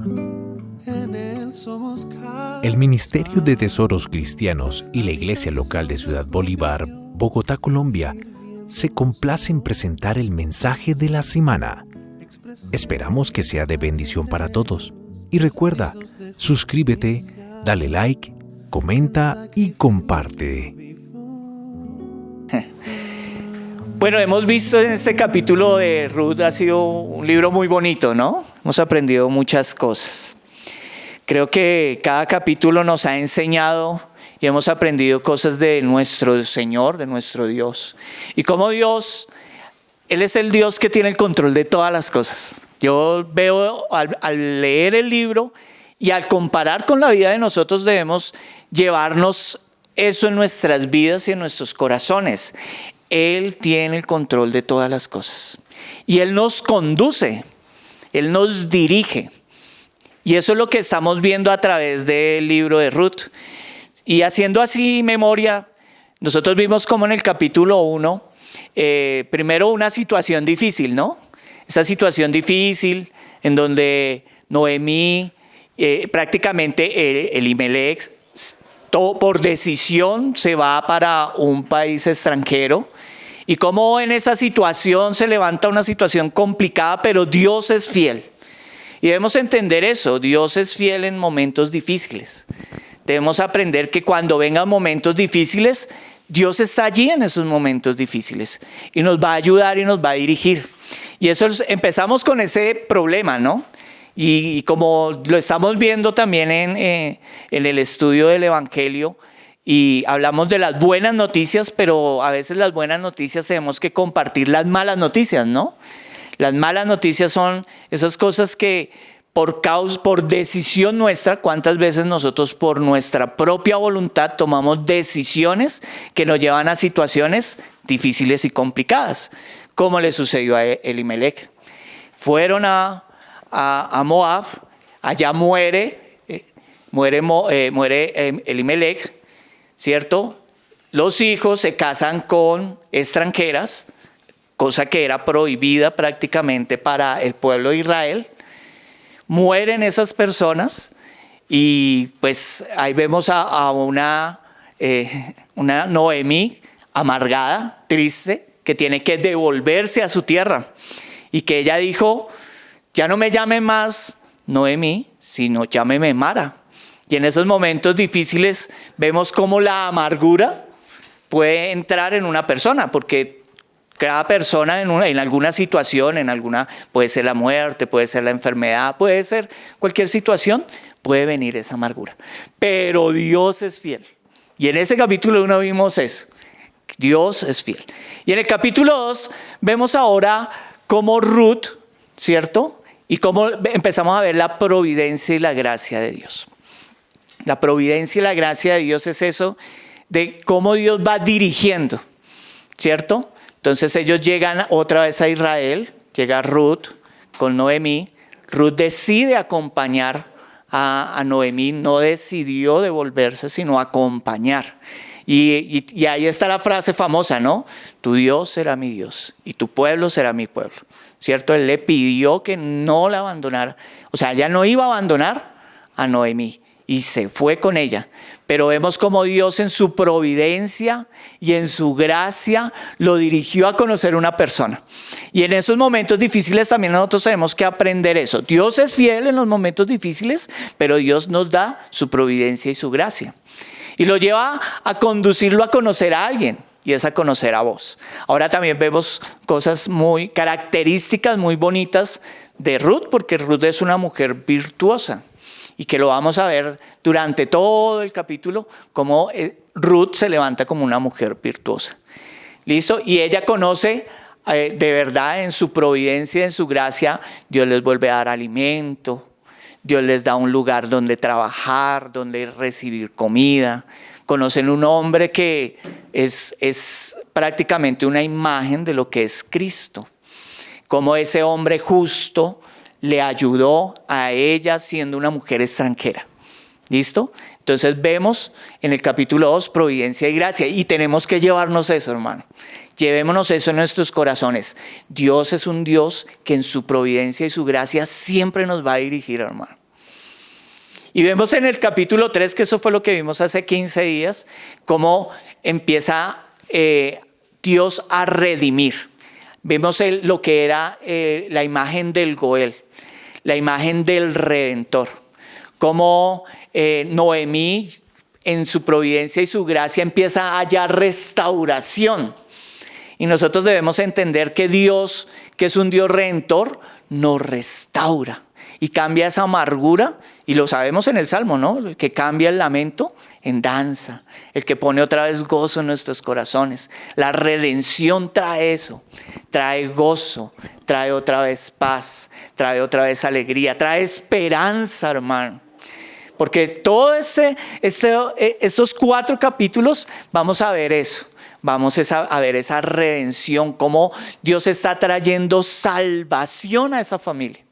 En Él somos casa. El Ministerio de Tesoros Cristianos y la Iglesia Local de Ciudad Bolívar, Bogotá, Colombia, se complace en presentar el mensaje de la semana. Esperamos que sea de bendición para todos. Y recuerda, suscríbete, dale like, comenta y comparte. Bueno, hemos visto en este capítulo de Ruth, ha sido un libro muy bonito, ¿no? Hemos aprendido muchas cosas. Creo que cada capítulo nos ha enseñado y hemos aprendido cosas de nuestro Señor, de nuestro Dios. Y como Dios, Él es el Dios que tiene el control de todas las cosas. Yo veo al leer el libro y al comparar con la vida de nosotros, debemos llevarnos eso en nuestras vidas y en nuestros corazones. Él tiene el control de todas las cosas. Y Él nos conduce, Él nos dirige. Y eso es lo que estamos viendo a través del libro de Ruth. Y haciendo así memoria, nosotros vimos como en el capítulo 1, primero una situación difícil, ¿no? Esa situación difícil en donde Noemí, prácticamente Elimelech, por decisión se va para un país extranjero. Y cómo en esa situación se levanta una situación complicada, pero Dios es fiel. Y debemos entender eso, Dios es fiel en momentos difíciles. Debemos aprender que cuando vengan momentos difíciles, Dios está allí en esos momentos difíciles y nos va a ayudar y nos va a dirigir. Y eso empezamos con ese problema, ¿no? Y como lo estamos viendo también en el estudio del Evangelio, y hablamos de las buenas noticias, pero a veces las buenas noticias tenemos que compartir las malas noticias, ¿no? Las malas noticias son esas cosas que por decisión nuestra, cuántas veces nosotros por nuestra propia voluntad tomamos decisiones que nos llevan a situaciones difíciles y complicadas, como le sucedió a Elimelech. Fueron a Moab, allá muere Elimelech, ¿cierto? Los hijos se casan con extranjeras, cosa que era prohibida prácticamente para el pueblo de Israel. Mueren esas personas y pues ahí vemos a una Noemí amargada, triste, que tiene que devolverse a su tierra y que ella dijo: ya no me llame más Noemí, sino llámeme Mara. Y en esos momentos difíciles vemos cómo la amargura puede entrar en una persona, porque cada persona en alguna situación, puede ser la muerte, puede ser la enfermedad, puede ser cualquier situación, puede venir esa amargura. Pero Dios es fiel. Y en ese capítulo 1 vimos eso. Dios es fiel. Y en el capítulo 2 vemos ahora cómo Ruth, ¿cierto? Y cómo empezamos a ver la providencia y la gracia de Dios. La providencia y la gracia de Dios es eso, de cómo Dios va dirigiendo, ¿cierto? Entonces ellos llegan otra vez a Israel, llega Ruth con Noemí. Ruth decide acompañar a Noemí, no decidió devolverse, sino acompañar. Y ahí está la frase famosa, ¿no? Tu Dios será mi Dios y tu pueblo será mi pueblo, ¿cierto? Él le pidió que no la abandonara, o sea, ella no iba a abandonar a Noemí. Y se fue con ella. Pero vemos cómo Dios en su providencia y en su gracia lo dirigió a conocer una persona. Y en esos momentos difíciles también nosotros tenemos que aprender eso. Dios es fiel en los momentos difíciles, pero Dios nos da su providencia y su gracia. Y lo lleva a conducirlo a conocer a alguien. Y es a conocer a vos. Ahora también vemos cosas muy características, muy bonitas de Ruth, porque Ruth es una mujer virtuosa. Y que lo vamos a ver durante todo el capítulo, cómo Ruth se levanta como una mujer virtuosa. ¿Listo? Y ella conoce de verdad en su providencia, en su gracia, Dios les vuelve a dar alimento, Dios les da un lugar donde trabajar, donde recibir comida. Conocen un hombre que es prácticamente una imagen de lo que es Cristo. Como ese hombre justo le ayudó a ella siendo una mujer extranjera. ¿Listo? Entonces vemos en el capítulo 2 providencia y gracia, y tenemos que llevarnos eso, hermano. Llevémonos eso en nuestros corazones. Dios es un Dios que en su providencia y su gracia siempre nos va a dirigir, hermano. Y vemos en el capítulo 3, que eso fue lo que vimos hace 15 días, cómo empieza Dios a redimir. Vemos lo que era la imagen del Goel, la imagen del Redentor. Cómo Noemí en su providencia y su gracia empieza a hallar restauración. Y nosotros debemos entender que Dios, que es un Dios redentor, nos restaura y cambia esa amargura, y lo sabemos en el Salmo, ¿no? El que cambia el lamento en danza, el que pone otra vez gozo en nuestros corazones. La redención trae eso, trae gozo, trae otra vez paz, trae otra vez alegría, trae esperanza, hermano. Porque todo estos 4 capítulos vamos a ver eso. Vamos a ver esa redención, cómo Dios está trayendo salvación a esa familia.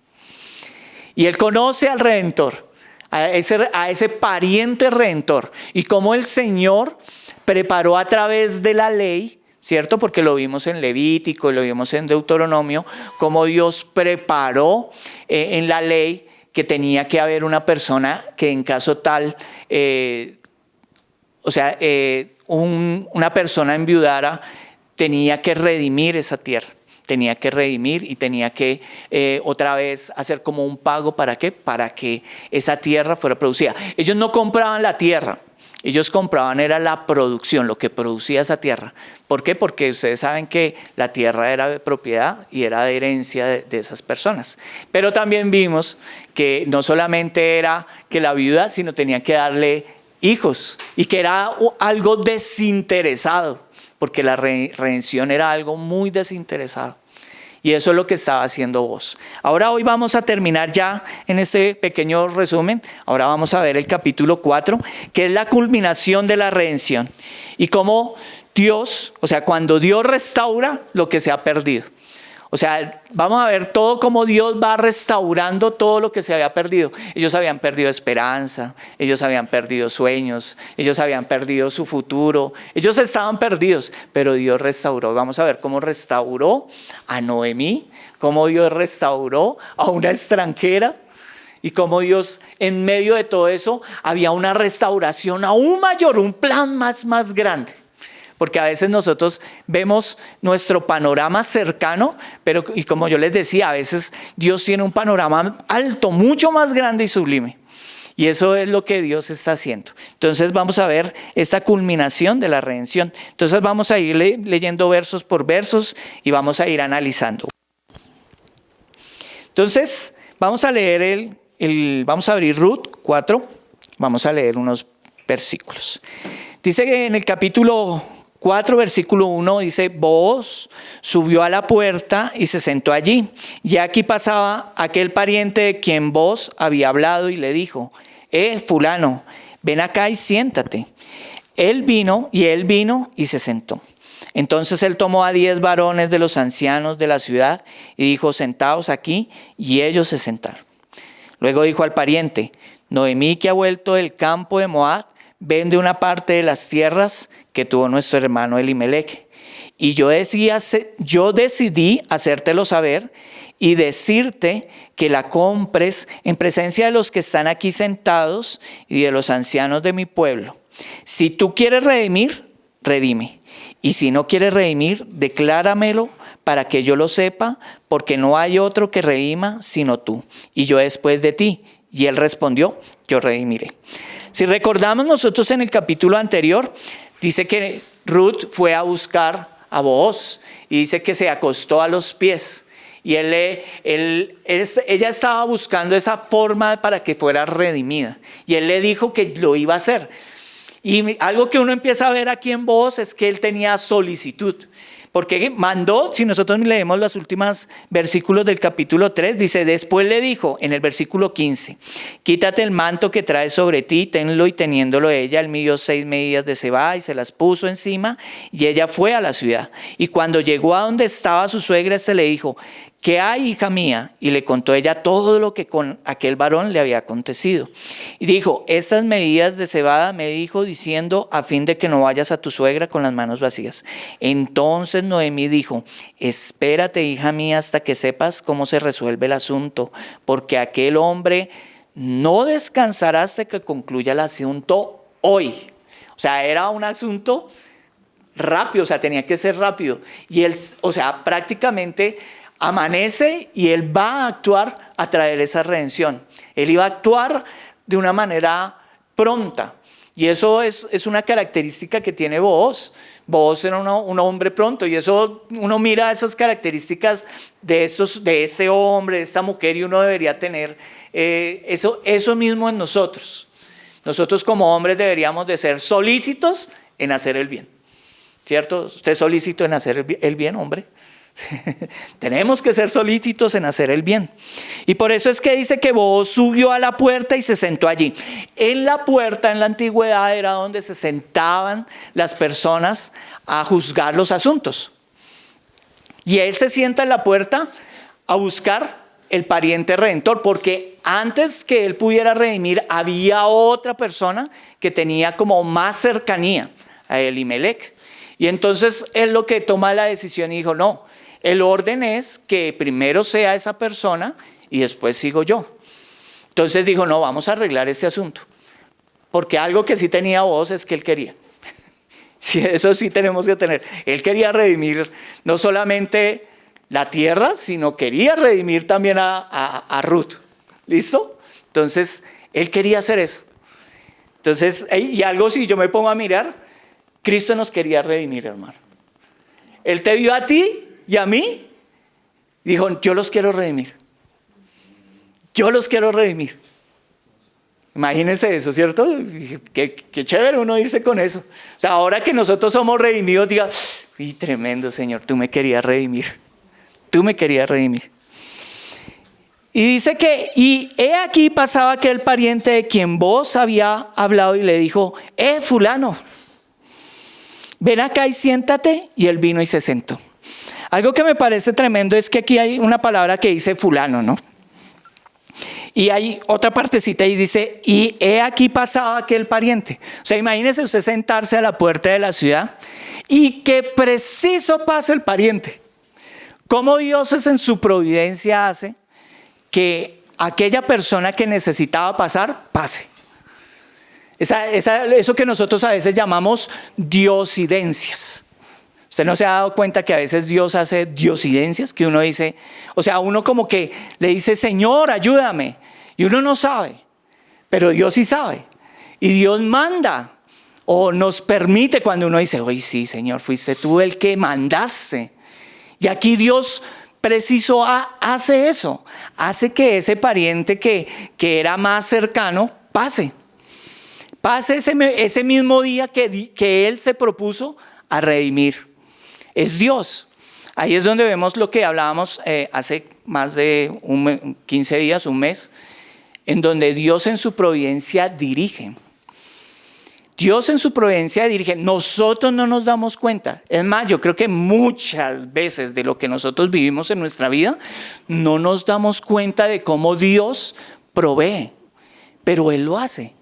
Y Él conoce al Redentor, a ese pariente Redentor. Y cómo el Señor preparó a través de la ley, ¿cierto? Porque lo vimos en Levítico, lo vimos en Deuteronomio, cómo Dios preparó en la ley que tenía que haber una persona que en caso tal, una persona enviudara, tenía que redimir esa tierra. Tenía que redimir y tenía que otra vez hacer como un pago. ¿Para qué? Para que esa tierra fuera producida. Ellos no compraban la tierra, ellos compraban era la producción, lo que producía esa tierra. ¿Por qué? Porque ustedes saben que la tierra era de propiedad y era de herencia de esas personas. Pero también vimos que no solamente era que la viuda, sino tenía que darle hijos, y que era algo desinteresado, porque la redención era algo muy desinteresado. Y eso es lo que estaba haciendo vos. Ahora hoy vamos a terminar ya en este pequeño resumen. Ahora vamos a ver el capítulo 4, que es la culminación de la redención. Y cómo Dios, cuando Dios restaura lo que se ha perdido. Vamos a ver todo cómo Dios va restaurando todo lo que se había perdido. Ellos habían perdido esperanza, ellos habían perdido sueños, ellos habían perdido su futuro, ellos estaban perdidos, pero Dios restauró. Vamos a ver cómo restauró a Noemí, cómo Dios restauró a una extranjera, y cómo Dios en medio de todo eso había una restauración aún mayor, un plan más grande. Porque a veces nosotros vemos nuestro panorama cercano, pero y como yo les decía, a veces Dios tiene un panorama alto, mucho más grande y sublime. Y eso es lo que Dios está haciendo. Entonces vamos a ver esta culminación de la redención. Entonces vamos a ir leyendo versos por versos y vamos a ir analizando. Entonces vamos a leer vamos a abrir Ruth 4, vamos a leer unos versículos. Dice que en el capítulo 4, versículo 1 dice: Booz subió a la puerta y se sentó allí. Y aquí pasaba aquel pariente de quien Booz había hablado y le dijo: fulano, ven acá y siéntate. Él vino y se sentó. Entonces él tomó a 10 varones de los ancianos de la ciudad y dijo: sentaos aquí, y ellos se sentaron. Luego dijo al pariente: Noemí, que ha vuelto del campo de Moab, vende una parte de las tierras que tuvo nuestro hermano Elimelech. Y yo decidí hacértelo saber y decirte que la compres en presencia de los que están aquí sentados y de los ancianos de mi pueblo. Si tú quieres redimir, redime. Y si no quieres redimir, decláramelo para que yo lo sepa, porque no hay otro que redima sino tú, y yo después de ti. Y él respondió: yo redimiré. Si recordamos nosotros en el capítulo anterior, dice que Ruth fue a buscar a Booz y dice que se acostó a los pies. Y ella estaba buscando esa forma para que fuera redimida. Y él le dijo que lo iba a hacer. Y algo que uno empieza a ver aquí en Booz es que él tenía solicitud. Porque mandó, si nosotros leemos los últimos versículos del capítulo 3, dice: después le dijo en el versículo 15: quítate el manto que traes sobre ti, tenlo. Y teniéndolo ella, él midió 6 medidas de cebada y se las puso encima, y ella fue a la ciudad. Y cuando llegó a donde estaba su suegra, le dijo: ¿qué hay, hija mía? Y le contó ella todo lo que con aquel varón le había acontecido. Y dijo: estas medidas de cebada me dijo, diciendo, a fin de que no vayas a tu suegra con las manos vacías. Entonces Noemí dijo: espérate, hija mía, hasta que sepas cómo se resuelve el asunto, porque aquel hombre no descansará hasta que concluya el asunto hoy. O sea, era un asunto rápido, o sea, tenía que ser rápido. Y él, o sea, prácticamente amanece y él va a actuar a traer esa redención. Él iba a actuar de una manera pronta. Y eso es una característica que tiene Booz. Booz era un hombre pronto, y eso uno mira esas características de ese hombre, de esta mujer, y uno debería tener eso mismo en nosotros. Nosotros como hombres deberíamos de ser solícitos en hacer el bien, ¿cierto? ¿Usted es solícito en hacer el bien, hombre? Tenemos que ser solícitos en hacer el bien. Y por eso es que dice que Booz subió a la puerta y se sentó allí. En la puerta, en la antigüedad, era donde se sentaban las personas a juzgar los asuntos. Y él se sienta en la puerta a buscar el pariente redentor, porque antes que él pudiera redimir, había otra persona que tenía como más cercanía a Elimelec. Y entonces él lo que toma la decisión y dijo, no, el orden es que primero sea esa persona y después sigo yo. Entonces dijo, no, vamos a arreglar este asunto. Porque algo que sí tenía Booz es que él quería. Sí, eso sí tenemos que tener. Él quería redimir no solamente la tierra, sino quería redimir también a Ruth. ¿Listo? Entonces, él quería hacer eso. Entonces, y algo si yo me pongo a mirar, Cristo nos quería redimir, hermano. Él te vio a ti y a mí, dijo, yo los quiero redimir. Yo los quiero redimir. Imagínense eso, ¿cierto? Qué chévere uno irse con eso. O sea, ahora que nosotros somos redimidos, diga, uy, tremendo, Señor, tú me querías redimir. Tú me querías redimir. Y dice que, y he aquí pasaba aquel pariente de quien Booz había hablado y le dijo, fulano, ven acá y siéntate. Y él vino y se sentó. Algo que me parece tremendo es que aquí hay una palabra que dice fulano, ¿no? Y hay otra partecita y dice, y he aquí pasaba aquel pariente. O sea, imagínese usted sentarse a la puerta de la ciudad y que preciso pase el pariente. ¿Cómo Dios en su providencia hace que aquella persona que necesitaba pasar, pase? Eso que nosotros a veces llamamos diosidencias. ¿Usted no se ha dado cuenta que a veces Dios hace diosidencias? Que uno dice, o sea, uno como que le dice, Señor, ayúdame. Y uno no sabe, pero Dios sí sabe. Y Dios manda o nos permite cuando uno dice, oye, sí, Señor, fuiste tú el que mandaste. Y aquí Dios preciso hace eso. Hace que ese pariente que era más cercano pase. Pase ese mismo día que Él se propuso a redimir. Es Dios. Ahí es donde vemos lo que hablábamos hace más de 15 días, un mes, en donde Dios en su providencia dirige. Dios en su providencia dirige. Nosotros no nos damos cuenta. Es más, yo creo que muchas veces de lo que nosotros vivimos en nuestra vida, no nos damos cuenta de cómo Dios provee. Pero Él lo hace.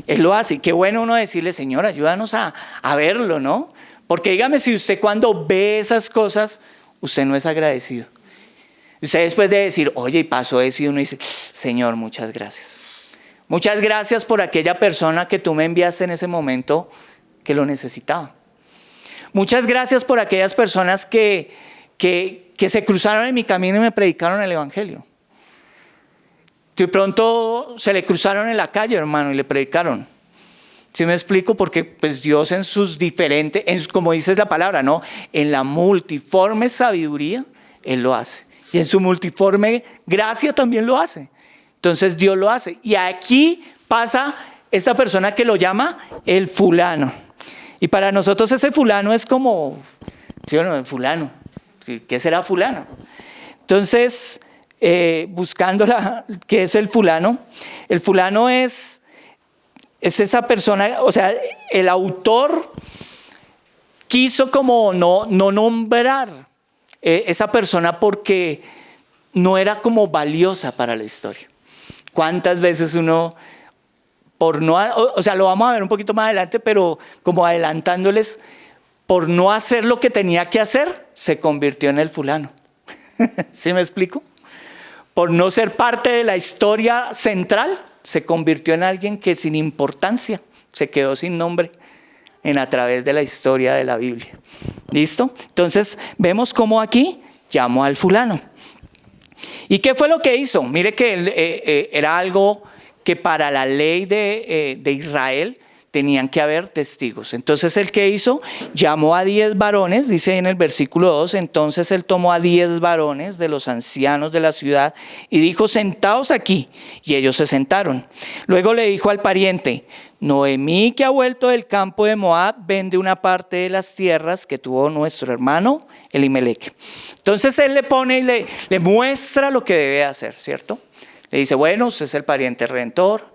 Él lo hace. Y qué bueno uno decirle, Señor, ayúdanos a verlo, ¿no? Porque dígame si usted cuando ve esas cosas, usted no es agradecido. Usted después de decir, oye, y pasó eso, y uno dice, Señor, muchas gracias. Muchas gracias por aquella persona que tú me enviaste en ese momento que lo necesitaba. Muchas gracias por aquellas personas que se cruzaron en mi camino y me predicaron el evangelio. De pronto se le cruzaron en la calle, hermano, y le predicaron. ¿Sí me explico? Porque pues Dios en sus diferentes, como dice la palabra, ¿no? En la multiforme sabiduría, Él lo hace. Y en su multiforme gracia también lo hace. Entonces Dios lo hace. Y aquí pasa esta persona que lo llama el fulano. Y para nosotros ese fulano es como, ¿sí o no? El fulano. ¿Qué será fulano? Entonces, buscando qué es el fulano es esa persona, o sea, el autor quiso como no nombrar esa persona porque no era como valiosa para la historia. ¿Cuántas veces uno, por no, o sea, lo vamos a ver un poquito más adelante, pero como adelantándoles, por no hacer lo que tenía que hacer, se convirtió en el fulano? ¿Sí me explico? por no ser parte de la historia central, se convirtió en alguien que sin importancia, se quedó sin nombre a través de la historia de la Biblia. ¿Listo? Entonces vemos cómo aquí llamó al fulano. ¿Y qué fue lo que hizo? Mire que era algo que para la ley de Israel tenían que haber testigos. Entonces el que hizo, llamó a 10 varones, dice en el versículo 2, entonces él tomó a 10 varones de los ancianos de la ciudad y dijo, sentaos aquí. Y ellos se sentaron. Luego le dijo al pariente, Noemí, que ha vuelto del campo de Moab, vende una parte de las tierras que tuvo nuestro hermano Elimelec. Entonces él le pone y le muestra lo que debe hacer, ¿cierto? Le dice, bueno, usted es el pariente redentor.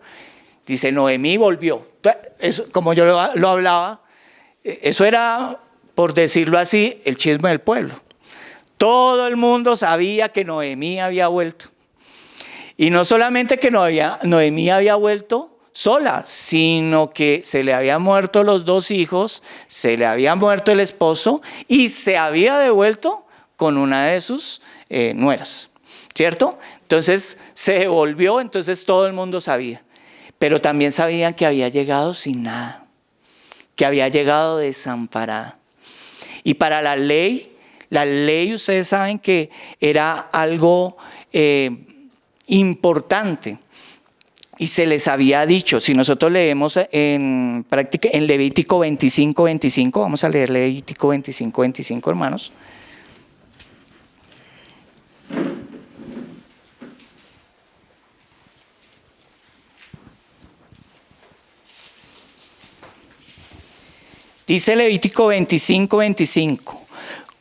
Dice, Noemí volvió. Eso, como yo lo hablaba, eso era, por decirlo así, el chisme del pueblo. Todo el mundo sabía que Noemí había vuelto. Y no solamente que Noemí había vuelto sola, sino que se le habían muerto los 2 hijos, se le había muerto el esposo y se había devuelto con una de sus nueras, ¿cierto? Entonces se devolvió, entonces todo el mundo sabía. Pero también sabían que había llegado sin nada, que había llegado desamparada. Y para la ley ustedes saben que era algo importante. Y se les había dicho, si nosotros leemos en Levítico 25:25, vamos a leer Levítico 25:25, hermanos. Dice Levítico 25:25,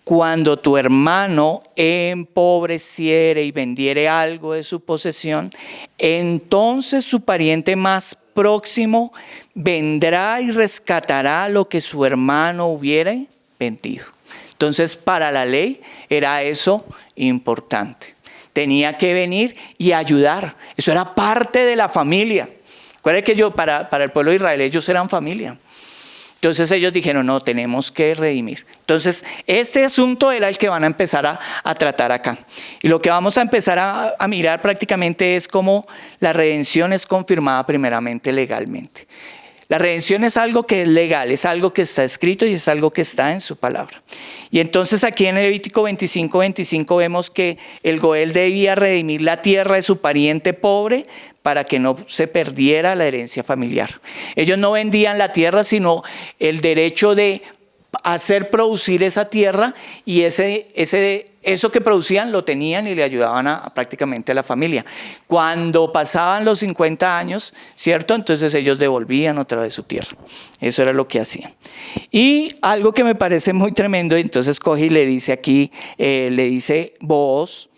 cuando tu hermano empobreciere y vendiere algo de su posesión, entonces su pariente más próximo vendrá y rescatará lo que su hermano hubiere vendido. Entonces para la ley era eso importante. Tenía que venir y ayudar. Eso era parte de la familia. Recuerden que para el pueblo de Israel ellos eran familia. Entonces ellos dijeron, no, tenemos que redimir. Entonces este asunto era el que van a empezar a tratar acá. Y lo que vamos a empezar a mirar prácticamente es cómo la redención es confirmada primeramente legalmente. La redención es algo que es legal, es algo que está escrito y es algo que está en su palabra. Y entonces aquí en Levítico 25:25 vemos que el Goel debía redimir la tierra de su pariente pobre para que no se perdiera la herencia familiar. Ellos no vendían la tierra, sino el derecho de hacer producir esa tierra, y eso que producían lo tenían y le ayudaban prácticamente a la familia. Cuando pasaban los 50 años, ¿cierto? Entonces ellos devolvían otra vez su tierra. Eso era lo que hacían. Y algo que me parece muy tremendo, entonces coge y le dice aquí, le dice Booz,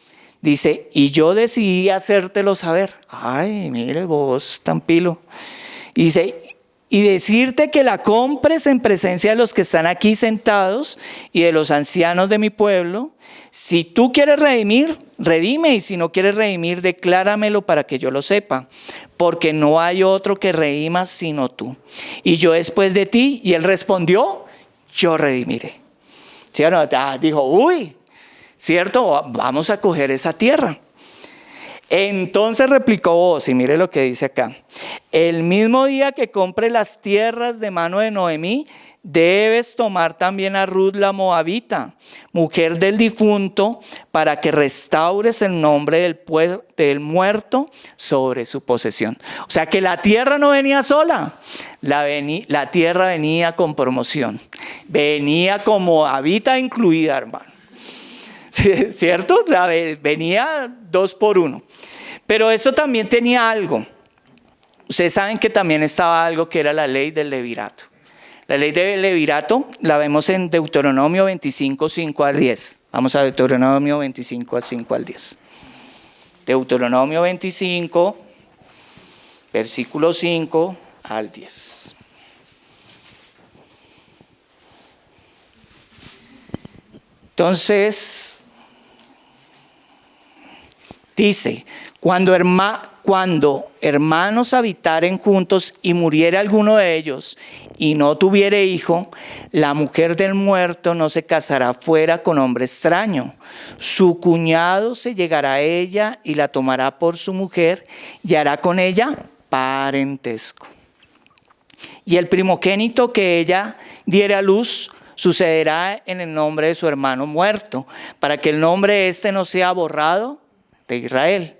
dice, y yo decidí hacértelo saber. Ay, mire, Booz tan pilo. Dice, y decirte que la compres en presencia de los que están aquí sentados y de los ancianos de mi pueblo. Si tú quieres redimir, redime, y si no quieres redimir, decláramelo para que yo lo sepa, porque no hay otro que redima sino tú. Y yo después de ti, y él respondió, yo redimiré. ¿Sí o no? Dijo, uy, ¿cierto? Vamos a coger esa tierra. Entonces replicó Booz, y mire lo que dice acá. El mismo día que compre las tierras de mano de Noemí, debes tomar también a Ruth la moabita, mujer del difunto, para que restaures el nombre del muerto sobre su posesión. O sea que la tierra no venía sola, la tierra venía con promoción, venía como moabita incluida, hermano. ¿Cierto? Venía 2 por 1. Pero eso también tenía algo. Ustedes saben que también estaba algo que era la ley del levirato. La ley del levirato la vemos en Deuteronomio 25, 5 al 10. Vamos a Deuteronomio 25, 5 al 10. Deuteronomio 25, versículo 5 al 10. Entonces, Dice, cuando hermanos habitaren juntos y muriere alguno de ellos y no tuviere hijo, la mujer del muerto no se casará fuera con hombre extraño. Su cuñado se llegará a ella y la tomará por su mujer y hará con ella parentesco. Y el primogénito que ella diere a luz sucederá en el nombre de su hermano muerto, para que el nombre este no sea borrado de Israel.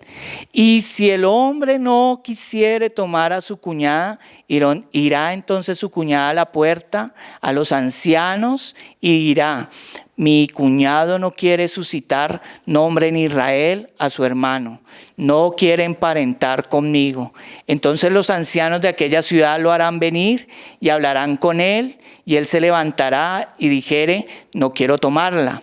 Y si el hombre no quisiere tomar a su cuñada, irá entonces su cuñada a la puerta, a los ancianos, y dirá: mi cuñado no quiere suscitar nombre en Israel a su hermano, no quiere emparentar conmigo. Entonces los ancianos de aquella ciudad lo harán venir y hablarán con él, y él se levantará y dijere: no quiero tomarla.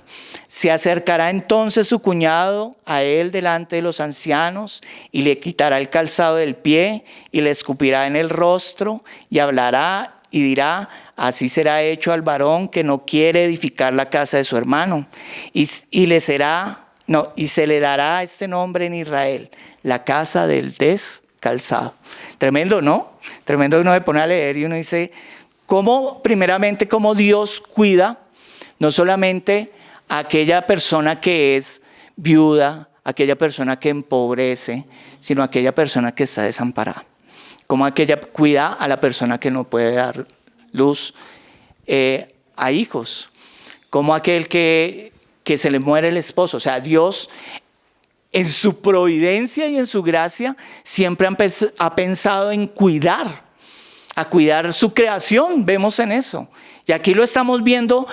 Se acercará entonces su cuñado a él delante de los ancianos y le quitará el calzado del pie y le escupirá en el rostro y hablará y dirá: así será hecho al varón que no quiere edificar la casa de su hermano. Y se le dará este nombre en Israel: la casa del descalzado. Tremendo, ¿no? Tremendo que uno se pone a leer y uno dice, primeramente, cómo Dios cuida no solamente a aquella persona que es viuda, aquella persona que empobrece, sino a aquella persona que está desamparada. Cómo aquella cuida a la persona que no puede dar luz a hijos. Como aquel que se le muere el esposo. O sea, Dios en su providencia y en su gracia siempre ha pensado en cuidar su creación. Vemos en eso. Y aquí lo estamos viendo.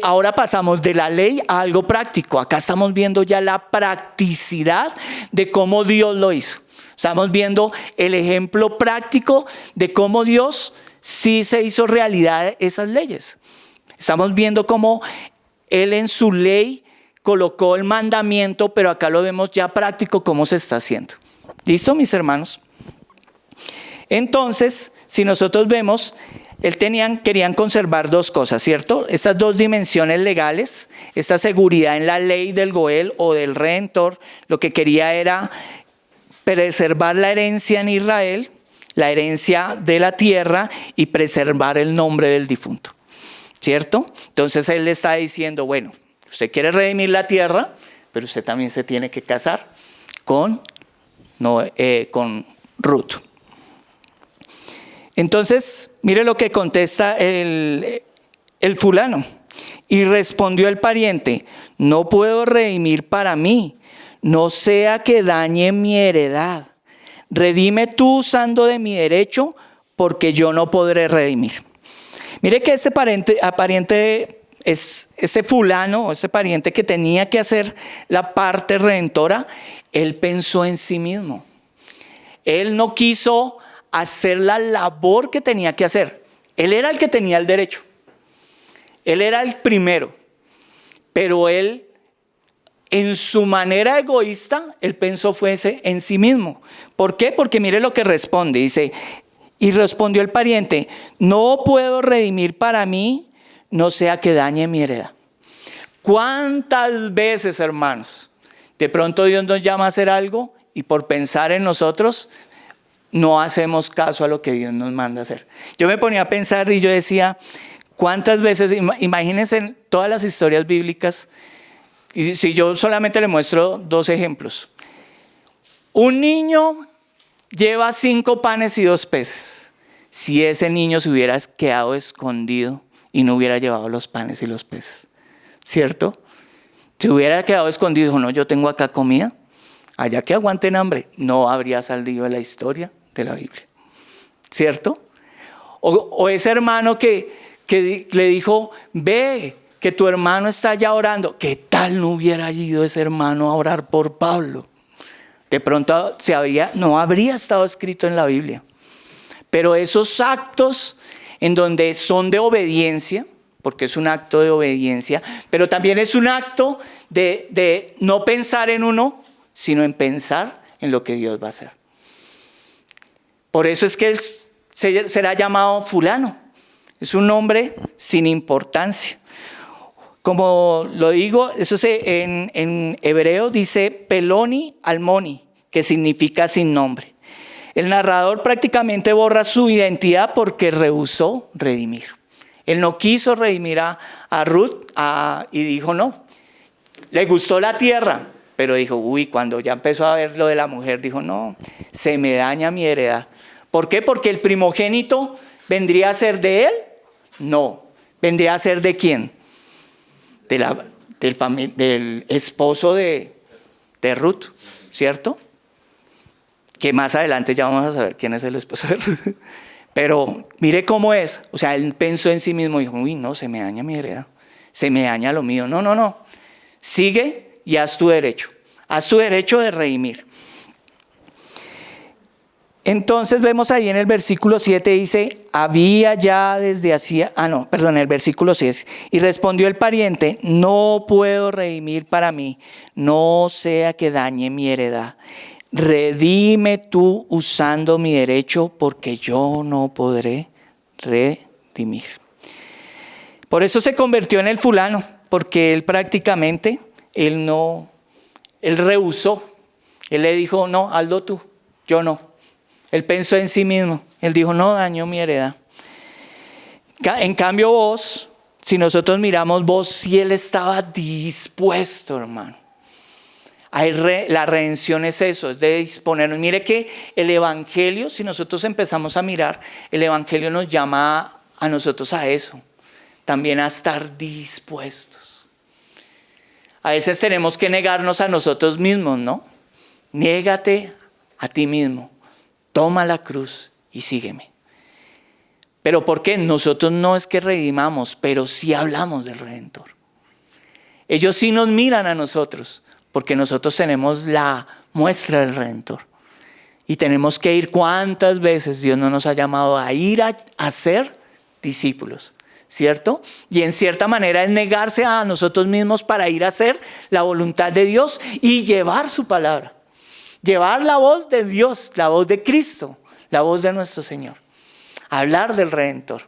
Ahora pasamos de la ley a algo práctico. Acá estamos viendo ya la practicidad de cómo Dios lo hizo. Estamos viendo el ejemplo práctico de cómo Dios sí se hizo realidad esas leyes. Estamos viendo cómo Él en su ley colocó el mandamiento, pero acá lo vemos ya práctico cómo se está haciendo. ¿Listo, mis hermanos? Entonces, si nosotros vemos, querían conservar dos cosas, ¿cierto? Estas dos dimensiones legales, esta seguridad en la ley del Goel o del Redentor, lo que quería era preservar la herencia en Israel, la herencia de la tierra, y preservar el nombre del difunto, ¿cierto? Entonces él le está diciendo, bueno, usted quiere redimir la tierra, pero usted también se tiene que casar con Ruth. Entonces, mire lo que contesta el fulano. Y respondió el pariente: no puedo redimir para mí, no sea que dañe mi heredad. Redime tú usando de mi derecho, porque yo no podré redimir. Mire que este fulano, ese pariente que tenía que hacer la parte redentora, él pensó en sí mismo. Él no quiso hacer la labor que tenía que hacer. Él era el que tenía el derecho. Él era el primero. Pero él, en su manera egoísta, él pensó fuese en sí mismo. ¿Por qué? Porque mire lo que responde. Dice, y respondió el pariente: no puedo redimir para mí, no sea que dañe mi heredad. ¿Cuántas veces, hermanos, de pronto Dios nos llama a hacer algo y por pensar en nosotros no hacemos caso a lo que Dios nos manda a hacer? Yo me ponía a pensar y yo decía, ¿cuántas veces? Imagínense en todas las historias bíblicas, y si yo solamente le muestro dos ejemplos. Un niño lleva 5 panes y 2 peces. Si ese niño se hubiera quedado escondido y no hubiera llevado los panes y los peces, ¿cierto? Si hubiera quedado escondido y dijo, no, yo tengo acá comida, allá que aguanten hambre, no habría salido de la historia de la Biblia, ¿cierto? O ese hermano que le dijo, ve, que tu hermano está allá orando. ¿Qué tal no hubiera ido ese hermano a orar por Pablo? De pronto no habría estado escrito en la Biblia. Pero esos actos en donde son de obediencia, porque es un acto de obediencia, pero también es un acto de no pensar en uno, sino en pensar en lo que Dios va a hacer. Por eso es que él será llamado fulano. Es un nombre sin importancia. Como lo digo, en hebreo dice Peloni Almoni, que significa sin nombre. El narrador prácticamente borra su identidad porque rehusó redimir. Él no quiso redimir a Ruth y dijo no. Le gustó la tierra, pero dijo, cuando ya empezó a ver lo de la mujer, dijo, no, se me daña mi heredad. ¿Por qué? Porque el primogénito vendría a ser de él. No, vendría a ser de quién. Del esposo de Ruth, ¿cierto? Que más adelante ya vamos a saber quién es el esposo de Ruth. Pero mire cómo es. O sea, él pensó en sí mismo y dijo, no, se me daña mi heredad. Se me daña lo mío. No. Sigue y haz tu derecho. Haz tu derecho de redimir. Entonces vemos ahí en el versículo 7 dice, había ya desde hacía, el versículo 6, y respondió el pariente, no puedo redimir para mí, no sea que dañe mi heredad. Redime tú usando mi derecho, porque yo no podré redimir. Por eso se convirtió en el fulano, porque él prácticamente, él rehusó. Él le dijo, no, hazlo tú, yo no. Él pensó en sí mismo. Él dijo, no daño mi heredad. En cambio vos, si nosotros miramos vos, si él estaba dispuesto, hermano. La redención es eso, es de disponernos. Mire que el evangelio, si nosotros empezamos a mirar, el evangelio nos llama a nosotros a eso. También a estar dispuestos. A veces tenemos que negarnos a nosotros mismos, ¿no? Niégate a ti mismo. Toma la cruz y sígueme. ¿Pero por qué? Nosotros no es que redimamos, pero sí hablamos del Redentor. Ellos sí nos miran a nosotros, porque nosotros tenemos la muestra del Redentor. Y tenemos que ir cuántas veces Dios no nos ha llamado a ir a ser discípulos, ¿cierto? Y en cierta manera es negarse a nosotros mismos para ir a hacer la voluntad de Dios y llevar su palabra. Llevar la voz de Dios, la voz de Cristo, la voz de nuestro Señor. Hablar del Redentor.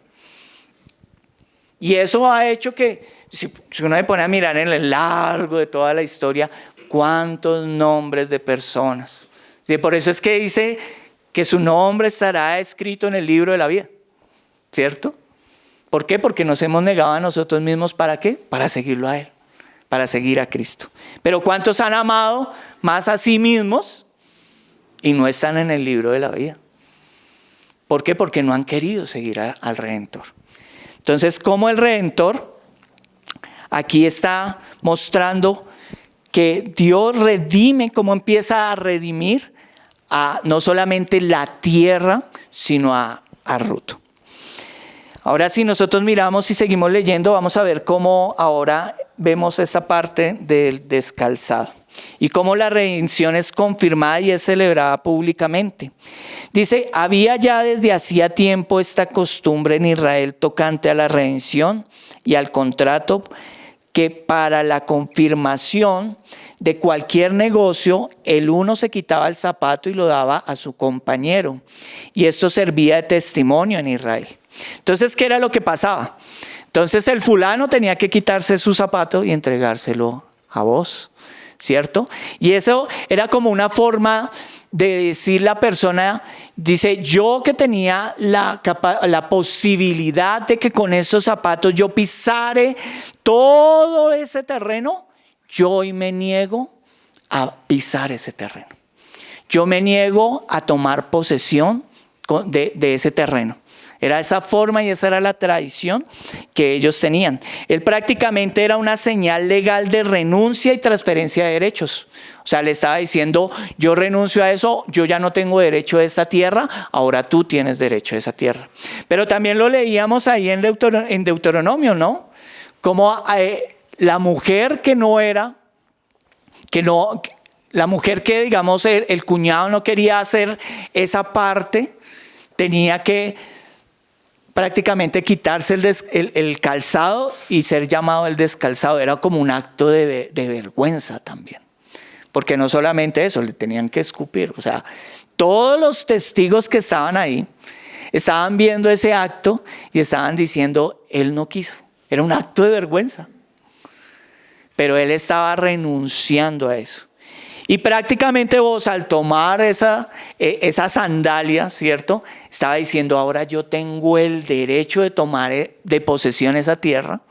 Y eso ha hecho que, si uno se pone a mirar en el largo de toda la historia, cuántos nombres de personas. Y por eso es que dice que su nombre estará escrito en el libro de la vida. ¿Cierto? ¿Por qué? Porque nos hemos negado a nosotros mismos. ¿Para qué? Para seguirlo a Él. Para seguir a Cristo. Pero ¿cuántos han amado más a sí mismos y no están en el libro de la vida? ¿Por qué? Porque no han querido seguir al Redentor. Entonces, como el Redentor aquí está mostrando que Dios redime, cómo empieza a redimir no solamente la tierra, sino a Ruth. Ahora si nosotros miramos y seguimos leyendo, vamos a ver cómo ahora vemos esa parte del descalzado y cómo la redención es confirmada y es celebrada públicamente. Dice, había ya desde hacía tiempo esta costumbre en Israel tocante a la redención y al contrato, que para la confirmación de cualquier negocio, el uno se quitaba el zapato y lo daba a su compañero, y esto servía de testimonio en Israel. Entonces, ¿qué era lo que pasaba? Entonces el fulano tenía que quitarse su zapato y entregárselo a vos, ¿cierto? Y eso era como una forma de decir la persona, dice, yo que tenía la posibilidad de que con esos zapatos yo pisare todo ese terreno, yo hoy me niego a pisar ese terreno. Yo me niego a tomar posesión de ese terreno. Era esa forma y esa era la tradición que ellos tenían. Él prácticamente era una señal legal de renuncia y transferencia de derechos. O sea, le estaba diciendo, yo renuncio a eso, yo ya no tengo derecho a esa tierra, ahora tú tienes derecho a esa tierra. Pero también lo leíamos ahí en Deuteronomio, ¿no? Como la mujer la mujer que digamos el cuñado no quería hacer esa parte, tenía que prácticamente quitarse el calzado y ser llamado el descalzado. Era como un acto de vergüenza también. Porque no solamente eso, le tenían que escupir. O sea, todos los testigos que estaban ahí estaban viendo ese acto y estaban diciendo, él no quiso. Era un acto de vergüenza. pero él estaba renunciando a eso. Y prácticamente Booz, al tomar esa sandalia, ¿cierto? Estaba diciendo, ahora yo tengo el derecho de tomar de posesión esa tierra,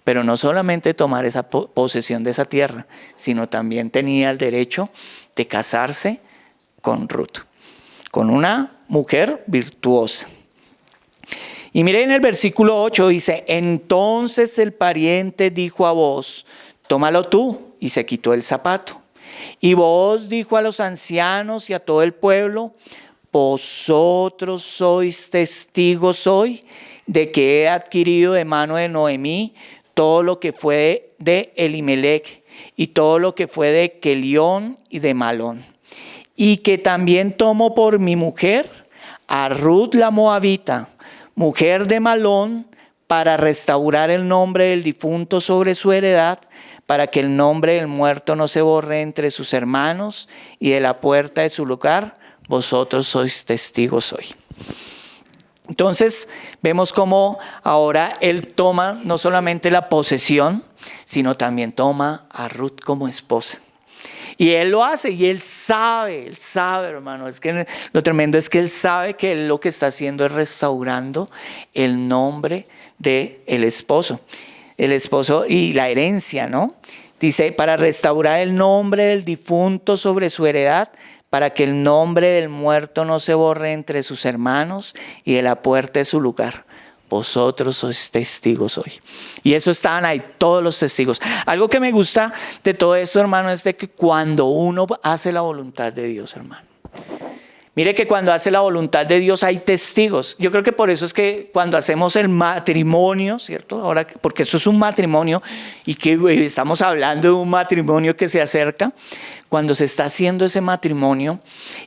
pero no solamente tomar esa posesión de esa tierra, sino también tenía el derecho de casarse con Ruth, con una mujer virtuosa. Y miren en el versículo 8 dice, entonces el pariente dijo a Booz, tómalo tú, y se quitó el zapato. Y Booz dijo a los ancianos y a todo el pueblo, vosotros sois testigos hoy de que he adquirido de mano de Noemí todo lo que fue de Elimelech y todo lo que fue de Kelión y de Malón. Y que también tomo por mi mujer a Ruth la Moabita, mujer de Malón, para restaurar el nombre del difunto sobre su heredad, para que el nombre del muerto no se borre entre sus hermanos, y de la puerta de su lugar vosotros sois testigos hoy. Entonces vemos cómo ahora él toma no solamente la posesión, sino también toma a Ruth como esposa. Y él lo hace y él sabe, hermano. Es que lo tremendo es que él sabe que él lo que está haciendo es restaurando el nombre del esposo. El esposo y la herencia, ¿no? Dice, para restaurar el nombre del difunto sobre su heredad, para que el nombre del muerto no se borre entre sus hermanos y de la puerta de su lugar. Vosotros sois testigos hoy. Y eso estaban ahí todos los testigos. Algo que me gusta de todo esto, hermano, es de que cuando uno hace la voluntad de Dios, hermano. Mire que cuando hace la voluntad de Dios hay testigos. Yo creo que por eso es que cuando hacemos el matrimonio, ¿cierto? Ahora, porque esto es un matrimonio y que estamos hablando de un matrimonio que se acerca. Cuando se está haciendo ese matrimonio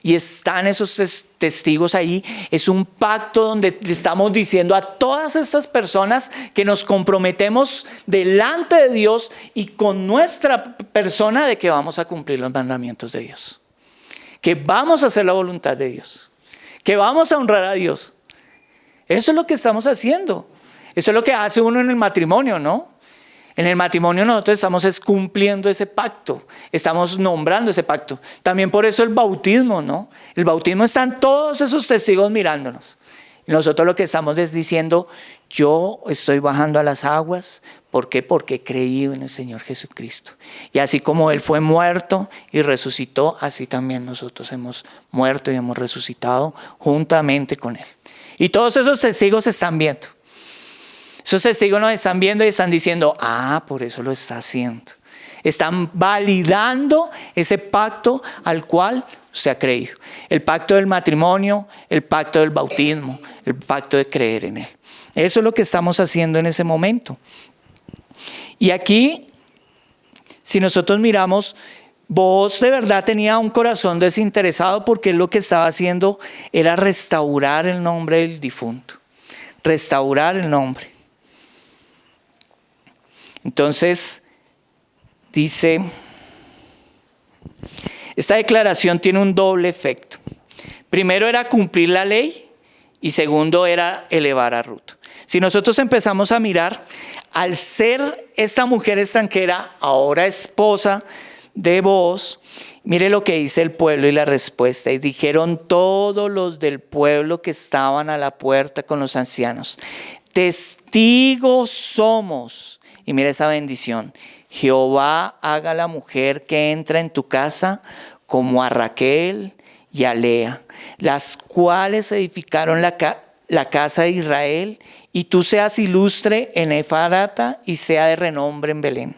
y están esos testigos ahí, es un pacto donde le estamos diciendo a todas estas personas que nos comprometemos delante de Dios y con nuestra persona de que vamos a cumplir los mandamientos de Dios. Que vamos a hacer la voluntad de Dios, que vamos a honrar a Dios. Eso es lo que estamos haciendo. Eso es lo que hace uno en el matrimonio, ¿no? En el matrimonio nosotros estamos cumpliendo ese pacto, estamos nombrando ese pacto. También por eso el bautismo, ¿no? El bautismo están todos esos testigos mirándonos. Nosotros lo que estamos es diciendo, yo estoy bajando a las aguas. ¿Por qué? Porque he creído en el Señor Jesucristo. Y así como Él fue muerto y resucitó, así también nosotros hemos muerto y hemos resucitado juntamente con Él. Y todos esos testigos están viendo. Esos testigos nos están viendo y están diciendo, por eso lo está haciendo. Están validando ese pacto al cual usted ha creído. El pacto del matrimonio, el pacto del bautismo, el pacto de creer en Él. Eso es lo que estamos haciendo en ese momento. Y aquí, si nosotros miramos, Booz de verdad tenía un corazón desinteresado porque lo que estaba haciendo era restaurar el nombre del difunto. Restaurar el nombre. Entonces, dice, esta declaración tiene un doble efecto. Primero era cumplir la ley y segundo era elevar a Ruth. Si nosotros empezamos a mirar, al ser esta mujer extranjera, ahora esposa de Booz, mire lo que dice el pueblo y la respuesta. Y dijeron todos los del pueblo que estaban a la puerta con los ancianos, testigos somos. Y mira esa bendición. Jehová haga a la mujer que entra en tu casa como a Raquel y a Lea, las cuales edificaron la casa de Israel, y tú seas ilustre en Efrata y sea de renombre en Belén.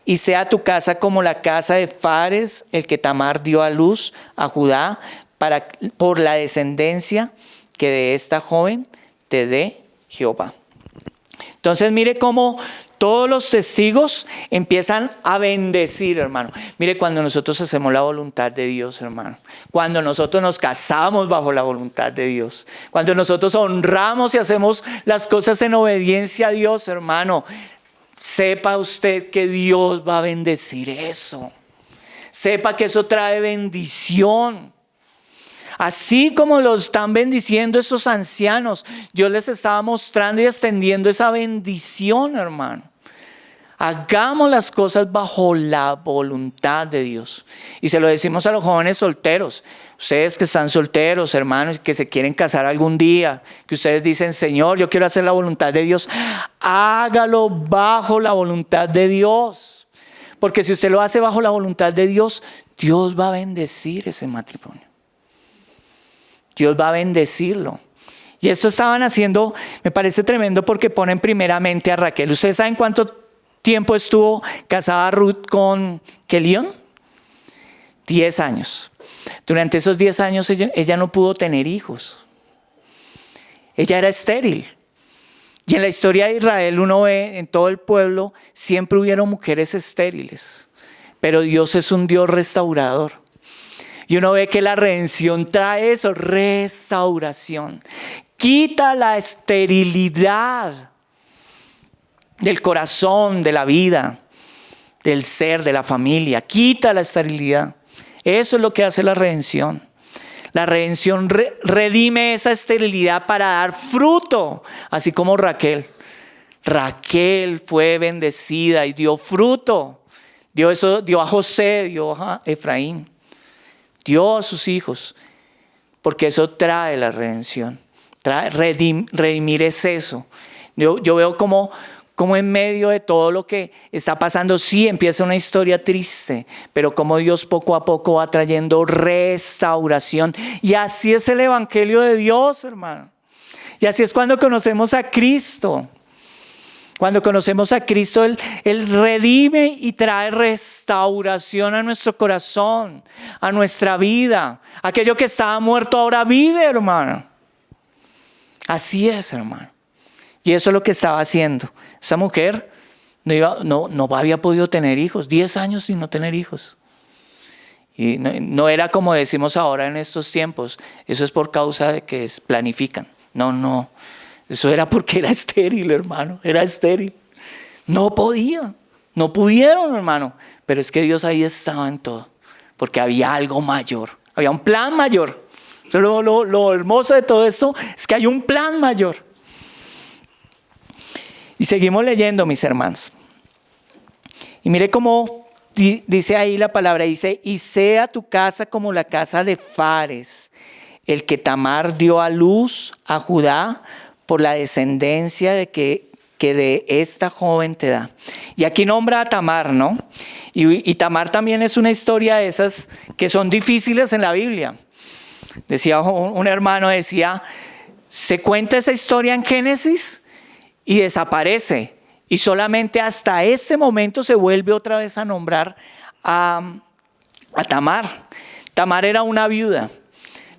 Y sea tu casa como la casa de Fares, el que Tamar dio a luz a Judá, por la descendencia que de esta joven te dé Jehová. Entonces mire cómo todos los testigos empiezan a bendecir, hermano. Mire, cuando nosotros hacemos la voluntad de Dios, hermano. Cuando nosotros nos casamos bajo la voluntad de Dios. Cuando nosotros honramos y hacemos las cosas en obediencia a Dios, hermano. Sepa usted que Dios va a bendecir eso. Sepa que eso trae bendición. Así como lo están bendiciendo estos ancianos, Dios les estaba mostrando y extendiendo esa bendición, hermano. Hagamos las cosas bajo la voluntad de Dios. Y se lo decimos a los jóvenes solteros. Ustedes que están solteros, hermanos, que se quieren casar algún día, que ustedes dicen, Señor, yo quiero hacer la voluntad de Dios. Hágalo bajo la voluntad de Dios. Porque si usted lo hace bajo la voluntad de Dios, Dios va a bendecir ese matrimonio. Dios va a bendecirlo. Y esto estaban haciendo, me parece tremendo porque ponen primeramente a Raquel. ¿Ustedes saben cuánto tiempo estuvo casada Ruth con Kelión? 10 años. Durante esos 10 años ella no pudo tener hijos. Ella era estéril. Y en la historia de Israel uno ve en todo el pueblo siempre hubieron mujeres estériles. Pero Dios es un Dios restaurador. Y uno ve que la redención trae eso, restauración. Quita la esterilidad del corazón, de la vida, del ser, de la familia. Quita la esterilidad. Eso es lo que hace la redención. La redención redime esa esterilidad para dar fruto, así como Raquel. Raquel fue bendecida y dio fruto. Dio a José, dio a Efraín. Dio a sus hijos. Porque eso trae la redención. Redimir es eso. Yo veo como en medio de todo lo que está pasando, sí empieza una historia triste, pero como Dios poco a poco va trayendo restauración. Y así es el evangelio de Dios, hermano. Y así es cuando conocemos a Cristo. Cuando conocemos a Cristo, Él redime y trae restauración a nuestro corazón, a nuestra vida. Aquello que estaba muerto ahora vive, hermano. Así es, hermano. Y eso es lo que estaba haciendo. Esa mujer no había podido tener hijos. 10 años sin no tener hijos. Y no era como decimos ahora en estos tiempos. Eso es por causa de que planifican. No. Eso era porque era estéril, hermano. Era estéril. No podía. No pudieron, hermano. Pero es que Dios ahí estaba en todo. Porque había algo mayor. Había un plan mayor. Lo hermoso de todo esto es que hay un plan mayor. Y seguimos leyendo, mis hermanos. Y mire cómo dice ahí la palabra. Dice, y sea tu casa como la casa de Fares, el que Tamar dio a luz a Judá por la descendencia de que de esta joven te da. Y aquí nombra a Tamar, ¿no? Y Tamar también es una historia de esas que son difíciles en la Biblia. Decía un hermano, se cuenta esa historia en Génesis y desaparece. Y solamente hasta este momento se vuelve otra vez a nombrar a Tamar. Tamar era una viuda.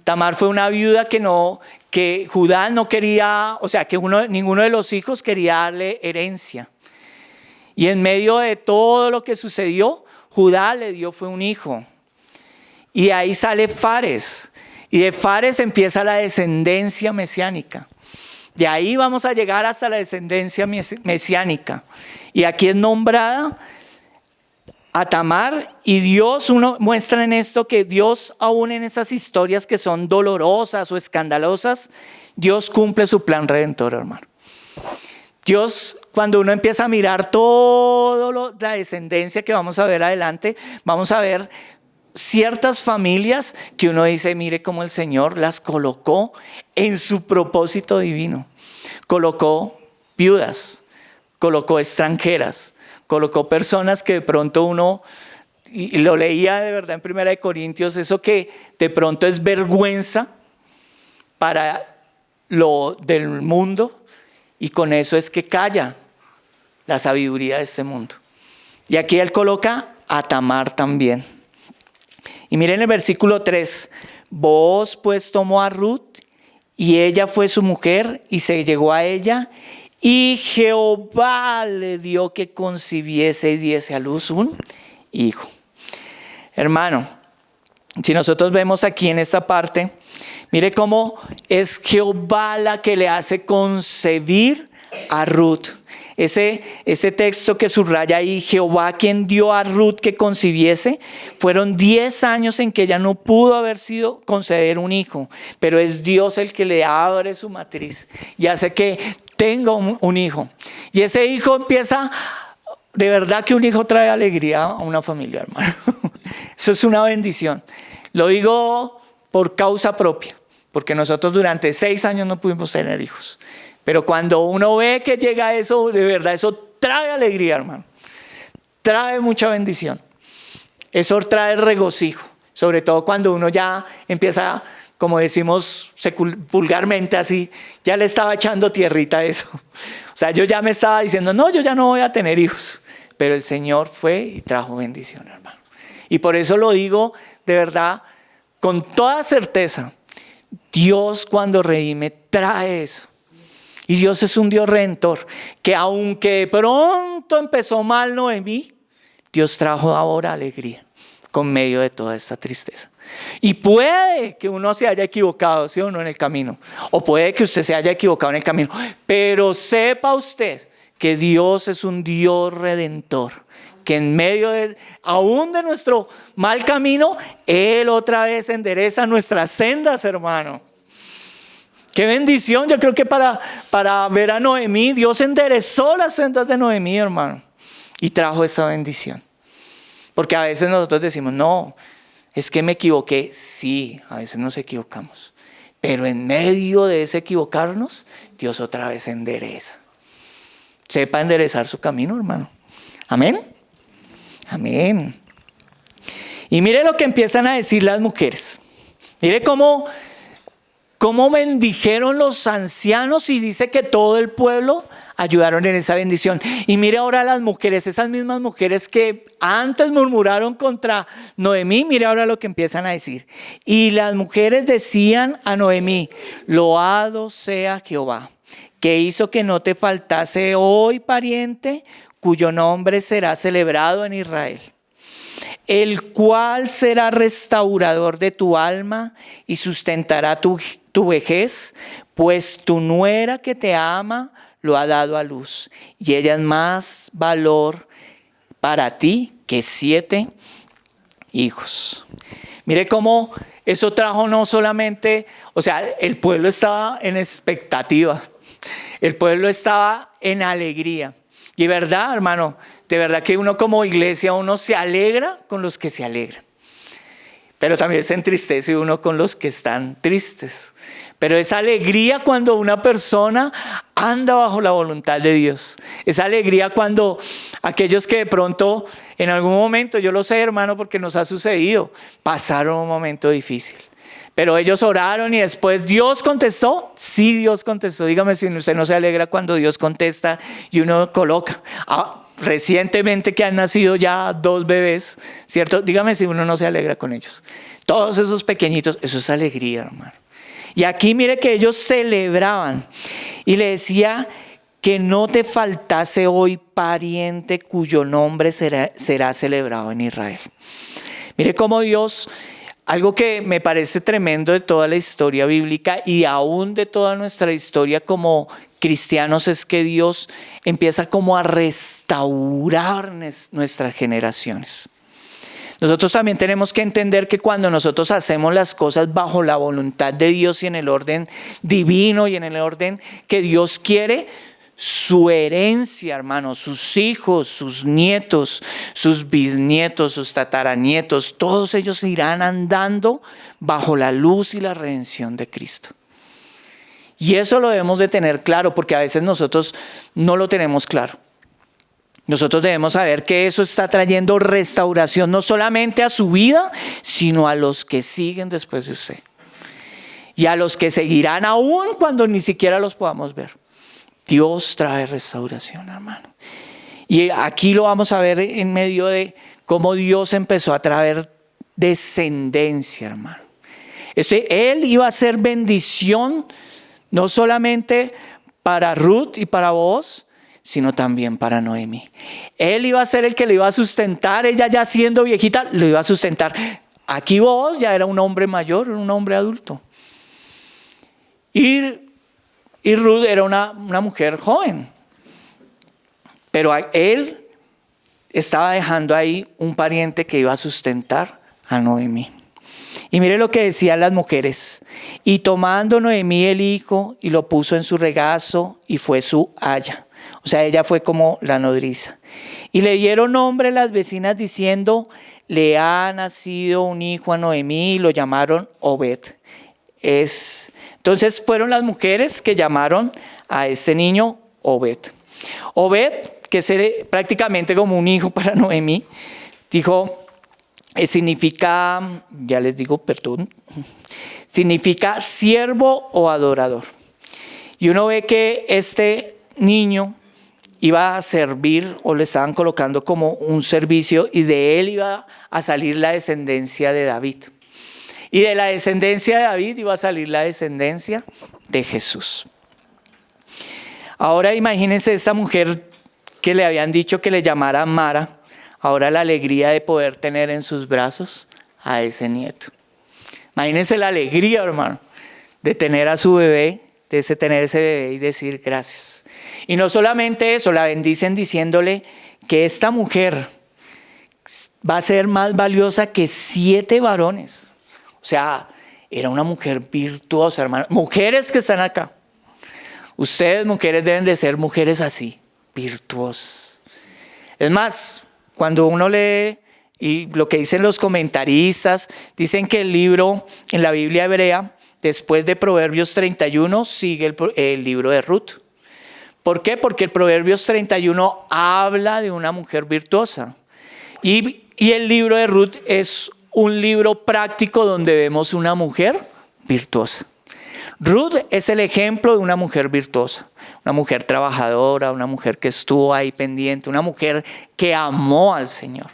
Tamar fue una viuda que Judá no quería, o sea, que ninguno de los hijos quería darle herencia. Y en medio de todo lo que sucedió, Judá le dio fue un hijo. Y de ahí sale Fares. Y de Fares empieza la descendencia mesiánica. De ahí vamos a llegar hasta la descendencia mesiánica. Y aquí es nombrada a Tamar, y Dios, uno muestra en esto que Dios, aún en esas historias que son dolorosas o escandalosas, Dios cumple su plan redentor, hermano. Dios, cuando uno empieza a mirar toda la descendencia que vamos a ver adelante, vamos a ver ciertas familias que uno dice, mire cómo el Señor las colocó en su propósito divino. Colocó viudas, colocó extranjeras, colocó personas que de pronto uno, y lo leía de verdad en 1 Corintios, eso que de pronto es vergüenza para lo del mundo, y con eso es que calla la sabiduría de este mundo. Y aquí él coloca a Tamar también. Y miren el versículo 3, Booz pues tomó a Ruth, y ella fue su mujer, y se llegó a ella, y Jehová le dio que concibiese y diese a luz un hijo. Hermano, si nosotros vemos aquí en esta parte, mire cómo es Jehová la que le hace concebir a Ruth. Ese texto que subraya ahí, Jehová quien dio a Ruth que concibiese, fueron 10 años en que ella no pudo conceder un hijo, pero es Dios el que le abre su matriz y hace que tenga un hijo. Y ese hijo empieza de verdad que un hijo trae alegría a una familia, hermano. Eso es una bendición. Lo digo por causa propia, porque nosotros durante 6 años no pudimos tener hijos. Pero cuando uno ve que llega eso, de verdad, eso trae alegría, hermano. Trae mucha bendición. Eso trae regocijo. Sobre todo cuando uno ya empieza, como decimos vulgarmente así, ya le estaba echando tierrita a eso. O sea, yo ya me estaba diciendo, no, yo ya no voy a tener hijos. Pero el Señor fue y trajo bendición, hermano. Y por eso lo digo de verdad, con toda certeza. Dios cuando redime trae eso. Y Dios es un Dios redentor, que aunque de pronto empezó mal Noemí, Dios trajo ahora alegría con medio de toda esta tristeza. Y puede que uno se haya equivocado, ¿sí o no, en el camino? O puede que usted se haya equivocado en el camino. Pero sepa usted que Dios es un Dios redentor, que en medio aún de nuestro mal camino, Él otra vez endereza nuestras sendas, hermano. Qué bendición. Yo creo que para ver a Noemí, Dios enderezó las sendas de Noemí, hermano, y trajo esa bendición. Porque a veces nosotros decimos, no, es que me equivoqué. Sí, a veces nos equivocamos. Pero en medio de ese equivocarnos, Dios otra vez endereza. Sepa enderezar su camino, hermano. Amén. Amén. Y mire lo que empiezan a decir las mujeres. Mire cómo bendijeron los ancianos, y dice que todo el pueblo ayudaron en esa bendición. Y mire ahora las mujeres, esas mismas mujeres que antes murmuraron contra Noemí, mire ahora lo que empiezan a decir. Y las mujeres decían a Noemí: loado sea Jehová, que hizo que no te faltase hoy pariente, cuyo nombre será celebrado en Israel, el cual será restaurador de tu alma y sustentará tu vejez, pues tu nuera que te ama lo ha dado a luz, y ella es más valor para ti que 7 hijos. Mire cómo eso trajo no solamente, o sea, el pueblo estaba en expectativa, el pueblo estaba en alegría. Y verdad, hermano, de verdad que uno como iglesia, uno se alegra con los que se alegran. Pero también se entristece uno con los que están tristes. Pero esa alegría cuando una persona anda bajo la voluntad de Dios. Esa alegría cuando aquellos que de pronto en algún momento, yo lo sé, hermano, porque nos ha sucedido, pasaron un momento difícil. Pero ellos oraron y después Dios contestó. Sí, Dios contestó. Dígame si usted no se alegra cuando Dios contesta y uno coloca. Recientemente que han nacido ya 2 bebés, ¿cierto? Dígame si uno no se alegra con ellos. Todos esos pequeñitos, eso es alegría, hermano. Y aquí mire que ellos celebraban y le decía que no te faltase hoy pariente cuyo nombre será celebrado en Israel. Mire cómo Dios, algo que me parece tremendo de toda la historia bíblica y aún de toda nuestra historia como cristianos, es que Dios empieza como a restaurar nuestras generaciones. Nosotros también tenemos que entender que cuando nosotros hacemos las cosas bajo la voluntad de Dios y en el orden divino y en el orden que Dios quiere, su herencia, hermano, sus hijos, sus nietos, sus bisnietos, sus tataranietos, todos ellos irán andando bajo la luz y la redención de Cristo. Y eso lo debemos de tener claro, porque a veces nosotros no lo tenemos claro. Nosotros debemos saber que eso está trayendo restauración no solamente a su vida, sino a los que siguen después de usted. Y a los que seguirán aún cuando ni siquiera los podamos ver. Dios trae restauración, hermano. Y aquí lo vamos a ver en medio de cómo Dios empezó a traer descendencia, hermano. Él iba a ser bendición no solamente para Ruth y para vos, sino también para Noemí. Él iba a ser el que le iba a sustentar, ella ya siendo viejita, lo iba a sustentar. Aquí vos ya era un hombre mayor, un hombre adulto. Y Ruth era una mujer joven. Pero él estaba dejando ahí un pariente que iba a sustentar a Noemí. Y mire lo que decían las mujeres. Y tomando Noemí el hijo y lo puso en su regazo y fue su haya. O sea, ella fue como la nodriza. Y le dieron nombre las vecinas diciendo, le ha nacido un hijo a Noemí y lo llamaron Obed. Entonces fueron las mujeres que llamaron a este niño Obed. Obed, que es prácticamente como un hijo para Noemí, significa, ya les digo, perdón, significa siervo o adorador. Y uno ve que este niño iba a servir o le estaban colocando como un servicio y de él iba a salir la descendencia de David. Y de la descendencia de David iba a salir la descendencia de Jesús. Ahora imagínense esta mujer que le habían dicho que le llamara Mara, ahora la alegría de poder tener en sus brazos a ese nieto. Imagínense la alegría, hermano, de tener a su bebé, tener ese bebé y decir gracias. Y no solamente eso, la bendicen diciéndole que esta mujer va a ser más valiosa que 7 varones. O sea, era una mujer virtuosa, hermano. Mujeres que están acá, ustedes mujeres deben de ser mujeres así, virtuosas. Es más, cuando uno lee y lo que dicen los comentaristas, dicen que el libro en la Biblia hebrea, después de Proverbios 31, sigue el libro de Ruth. ¿Por qué? Porque el Proverbios 31 habla de una mujer virtuosa. Y el libro de Ruth es un libro práctico donde vemos una mujer virtuosa. Ruth es el ejemplo de una mujer virtuosa, una mujer trabajadora, una mujer que estuvo ahí pendiente, una mujer que amó al Señor,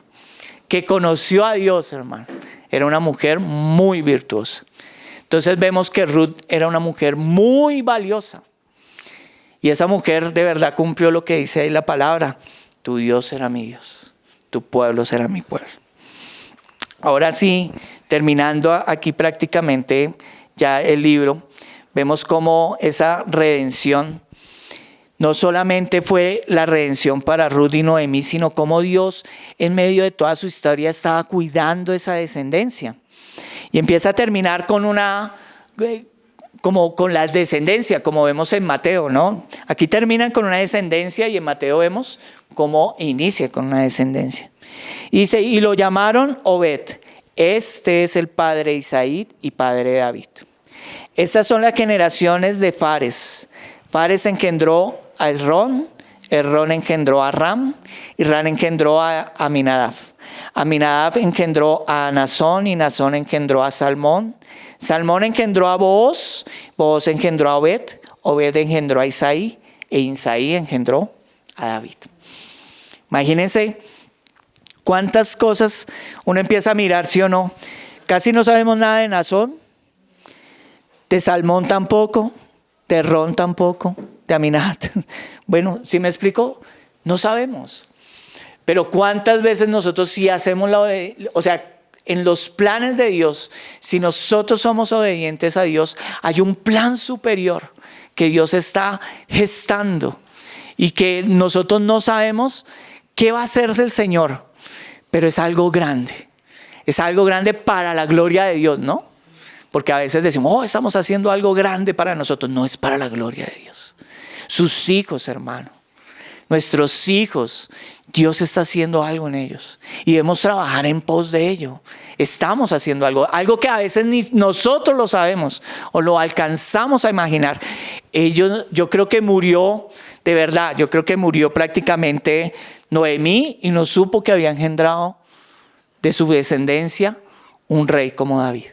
que conoció a Dios, hermano. Era una mujer muy virtuosa. Entonces vemos que Ruth era una mujer muy valiosa. Y esa mujer de verdad cumplió lo que dice ahí la palabra. Tu Dios será mi Dios, tu pueblo será mi pueblo. Ahora sí, terminando aquí prácticamente ya el libro, vemos cómo esa redención no solamente fue la redención para Ruth y Noemí, sino cómo Dios en medio de toda su historia estaba cuidando esa descendencia. Y empieza a terminar con con la descendencia, como vemos en Mateo, ¿no? Aquí terminan con una descendencia y en Mateo vemos cómo inicia con una descendencia. Y dice, y lo llamaron Obed. Este es el padre de Isaí y padre de David. Estas son las generaciones de Fares. Fares engendró a Esrón, Esrón engendró a Ram, y Ram engendró a Aminadab. Aminadab engendró a Nazón y Nazón engendró a Salmón. Salmón engendró a Booz, Booz engendró a Obed, Obed engendró a Isaí e Isaí engendró a David. Imagínense cuántas cosas uno empieza a mirar, ¿sí o no? Casi no sabemos nada de Nazón, de Salmón tampoco, de Ron tampoco, de Aminadab. Bueno, ¿sí me explico? No sabemos. Pero cuántas veces nosotros sí hacemos en los planes de Dios, si nosotros somos obedientes a Dios, hay un plan superior que Dios está gestando y que nosotros no sabemos qué va a hacerse el Señor, pero es algo grande para la gloria de Dios, ¿no? Porque a veces decimos, estamos haciendo algo grande para nosotros. No, es para la gloria de Dios. Sus hijos, hermano, nuestros hijos, Dios está haciendo algo en ellos y debemos trabajar en pos de ello. Estamos haciendo algo que a veces ni nosotros lo sabemos o lo alcanzamos a imaginar. Yo creo que murió, de verdad, yo creo que murió prácticamente Noemí y no supo que había engendrado de su descendencia un rey como David.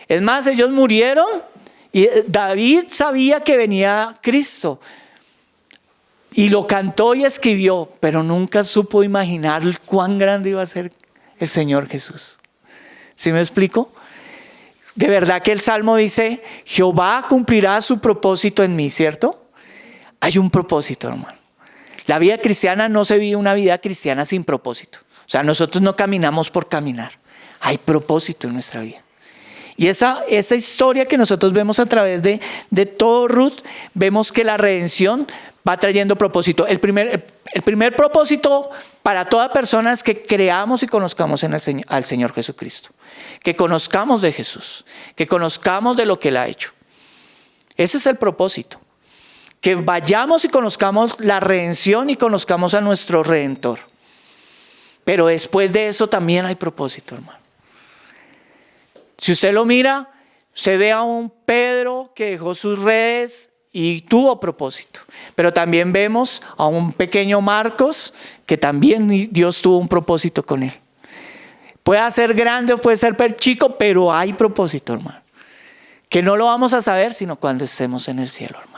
Es más, ellos murieron y David sabía que venía Cristo. Y lo cantó y escribió, pero nunca supo imaginar cuán grande iba a ser el Señor Jesús. ¿Sí me explico? De verdad que el Salmo dice, Jehová cumplirá su propósito en mí, ¿cierto? Hay un propósito, hermano. La vida cristiana no se vive una vida cristiana sin propósito. O sea, nosotros no caminamos por caminar. Hay propósito en nuestra vida. Y esa historia que nosotros vemos a través de todo Ruth, vemos que la redención va trayendo propósito. El primer propósito para toda persona es que creamos y conozcamos al Señor Jesucristo. Que conozcamos de Jesús. Que conozcamos de lo que Él ha hecho. Ese es el propósito. que vayamos y conozcamos la redención y conozcamos a nuestro Redentor. Pero después de eso también hay propósito, hermano. Si usted lo mira, usted ve a un Pedro que dejó sus redes y tuvo propósito. Pero también vemos a un pequeño Marcos que también Dios tuvo un propósito con él. Puede ser grande o puede ser chico, pero hay propósito, hermano. Que no lo vamos a saber sino cuando estemos en el cielo, hermano.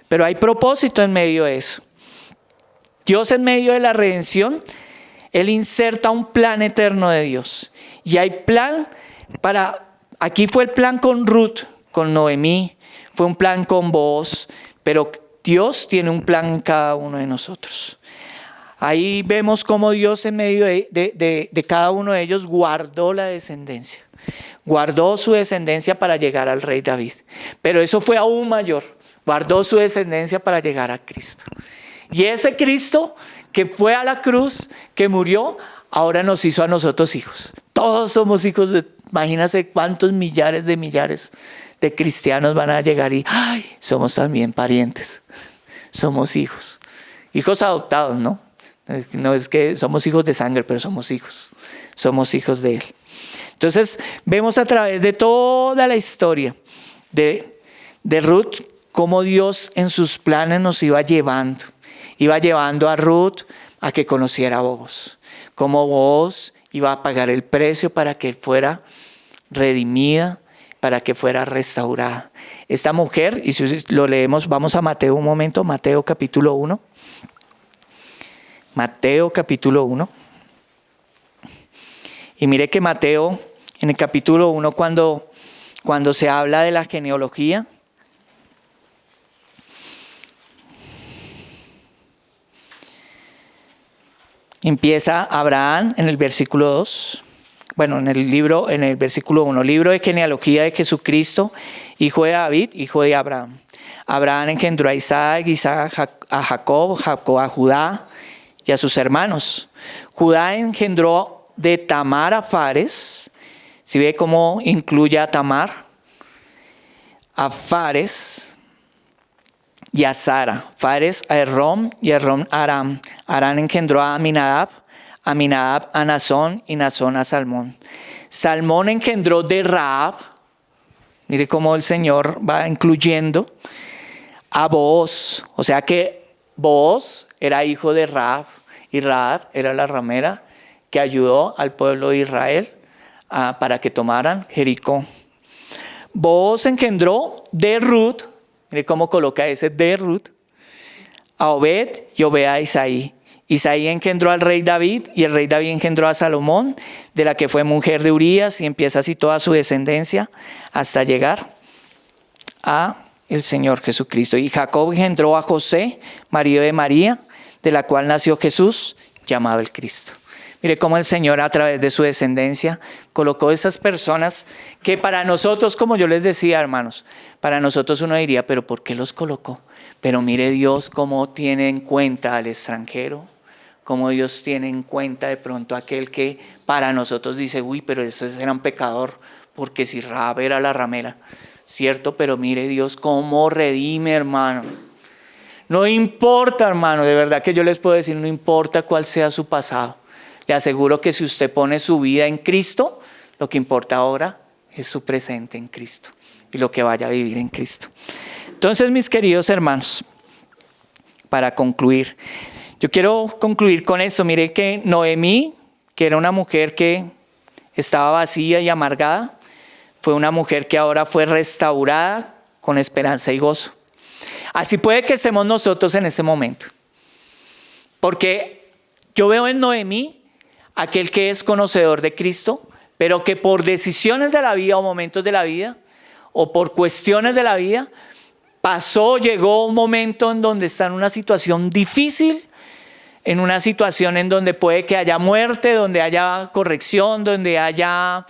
Pero hay propósito en medio de eso. Dios en medio de la redención, Él inserta un plan eterno de Dios. Y hay plan aquí fue el plan con Ruth, con Noemí, fue un plan con Booz, pero Dios tiene un plan en cada uno de nosotros. Ahí vemos cómo Dios en medio de cada uno de ellos guardó la descendencia. Guardó su descendencia para llegar al rey David. Pero eso fue aún mayor. Guardó su descendencia para llegar a Cristo. Y ese Cristo que fue a la cruz, que murió, ahora nos hizo a nosotros hijos. Todos somos hijos. Imagínense cuántos millares de cristianos van a llegar y somos también parientes. Somos hijos. Hijos adoptados, ¿no? No es que somos hijos de sangre, pero somos hijos. Somos hijos de Él. Entonces vemos a través de toda la historia de Ruth cómo Dios en sus planes nos iba llevando. Iba llevando a Ruth a que conociera a Booz. Cómo Booz iba a pagar el precio para que fuera redimida, para que fuera restaurada. Esta mujer, y si lo leemos, vamos a Mateo un momento, Mateo capítulo 1. Mateo capítulo 1. Y mire que Mateo, en el capítulo 1, cuando se habla de la genealogía, empieza Abraham en el versículo 2. Bueno, en el versículo 1, libro de genealogía de Jesucristo, hijo de David, hijo de Abraham. Abraham engendró a Isaac, Isaac a Jacob, Jacob a Judá y a sus hermanos. Judá engendró de Tamar a Fares. ¿Sí ve cómo incluye a Tamar? A Fares y a Sara. Fares a Herrón y Herrón a Aram. Aram engendró a Aminadab. Aminadab a Nazón y Nazón a Salmón. Salmón engendró de Rahab. Mire cómo el Señor va incluyendo a Booz. O sea que Booz era hijo de Rahab. Y Rahab era la ramera que ayudó al pueblo de Israel para que tomaran Jericó. Booz engendró de Ruth. Mire cómo coloca ese de Ruth. A Obed y Obed a Isaí. Isaí engendró al rey David y el rey David engendró a Salomón, de la que fue mujer de Urías, y empieza así toda su descendencia hasta llegar a el Señor Jesucristo. Y Jacob engendró a José, marido de María, de la cual nació Jesús, llamado el Cristo. Mire cómo el Señor a través de su descendencia colocó esas personas que para nosotros, como yo les decía, hermanos, para nosotros uno diría, pero ¿por qué los colocó? Pero mire Dios cómo tiene en cuenta al extranjero, cómo Dios tiene en cuenta de pronto aquel que para nosotros dice, uy, pero ese era un pecador, porque si Rahab era la ramera, ¿cierto? Pero mire Dios cómo redime, hermano. No importa, hermano, de verdad que yo les puedo decir, no importa cuál sea su pasado. Le aseguro que si usted pone su vida en Cristo, lo que importa ahora es su presente en Cristo y lo que vaya a vivir en Cristo. Entonces, mis queridos hermanos, para concluir, yo quiero concluir con esto. Mire que Noemí, que era una mujer que estaba vacía y amargada, fue una mujer que ahora fue restaurada con esperanza y gozo. Así puede que estemos nosotros en ese momento. Porque yo veo en Noemí aquel que es conocedor de Cristo, pero que por decisiones de la vida o momentos de la vida, o por cuestiones de la vida, llegó un momento en donde está en una situación difícil, en una situación en donde puede que haya muerte, donde haya corrección, donde haya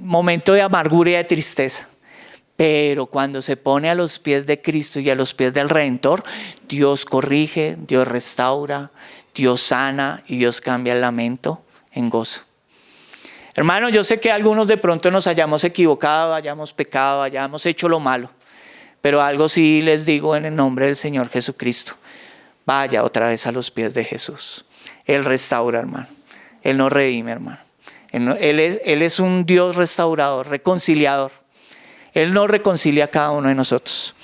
momento de amargura y de tristeza. Pero cuando se pone a los pies de Cristo y a los pies del Redentor, Dios corrige, Dios restaura, Dios sana y Dios cambia el lamento en gozo. Hermano, yo sé que algunos de pronto nos hayamos equivocado, hayamos pecado, hayamos hecho lo malo. Pero algo sí les digo en el nombre del Señor Jesucristo. Vaya otra vez a los pies de Jesús. Él restaura, hermano. Él no redime, hermano. Él es un Dios restaurador, reconciliador. Él nos reconcilia a cada uno de nosotros.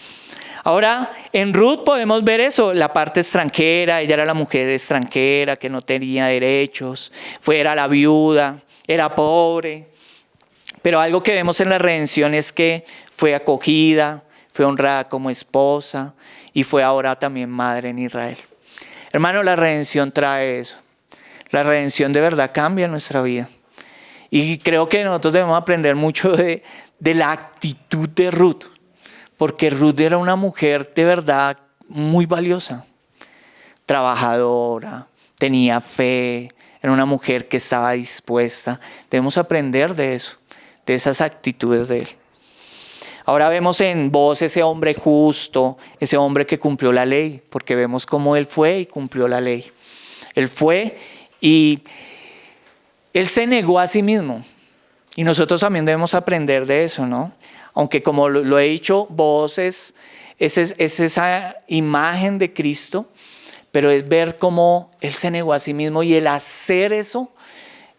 Ahora, en Ruth podemos ver eso, la parte extranjera. Ella era la mujer extranjera que no tenía derechos, era la viuda, era pobre. Pero algo que vemos en la redención es que fue acogida, fue honrada como esposa y fue ahora también madre en Israel. Hermano, la redención trae eso. La redención de verdad cambia nuestra vida. Y creo que nosotros debemos aprender mucho de la actitud de Ruth. Porque Ruth era una mujer de verdad muy valiosa. Trabajadora, tenía fe, era una mujer que estaba dispuesta. Debemos aprender de eso, de esas actitudes de él. Ahora vemos en Booz ese hombre justo, ese hombre que cumplió la ley, porque vemos cómo él fue y cumplió la ley. Él fue y él se negó a sí mismo. Y nosotros también debemos aprender de eso, ¿no? Aunque como lo he dicho, Booz es esa imagen de Cristo, pero es ver cómo él se negó a sí mismo y el hacer eso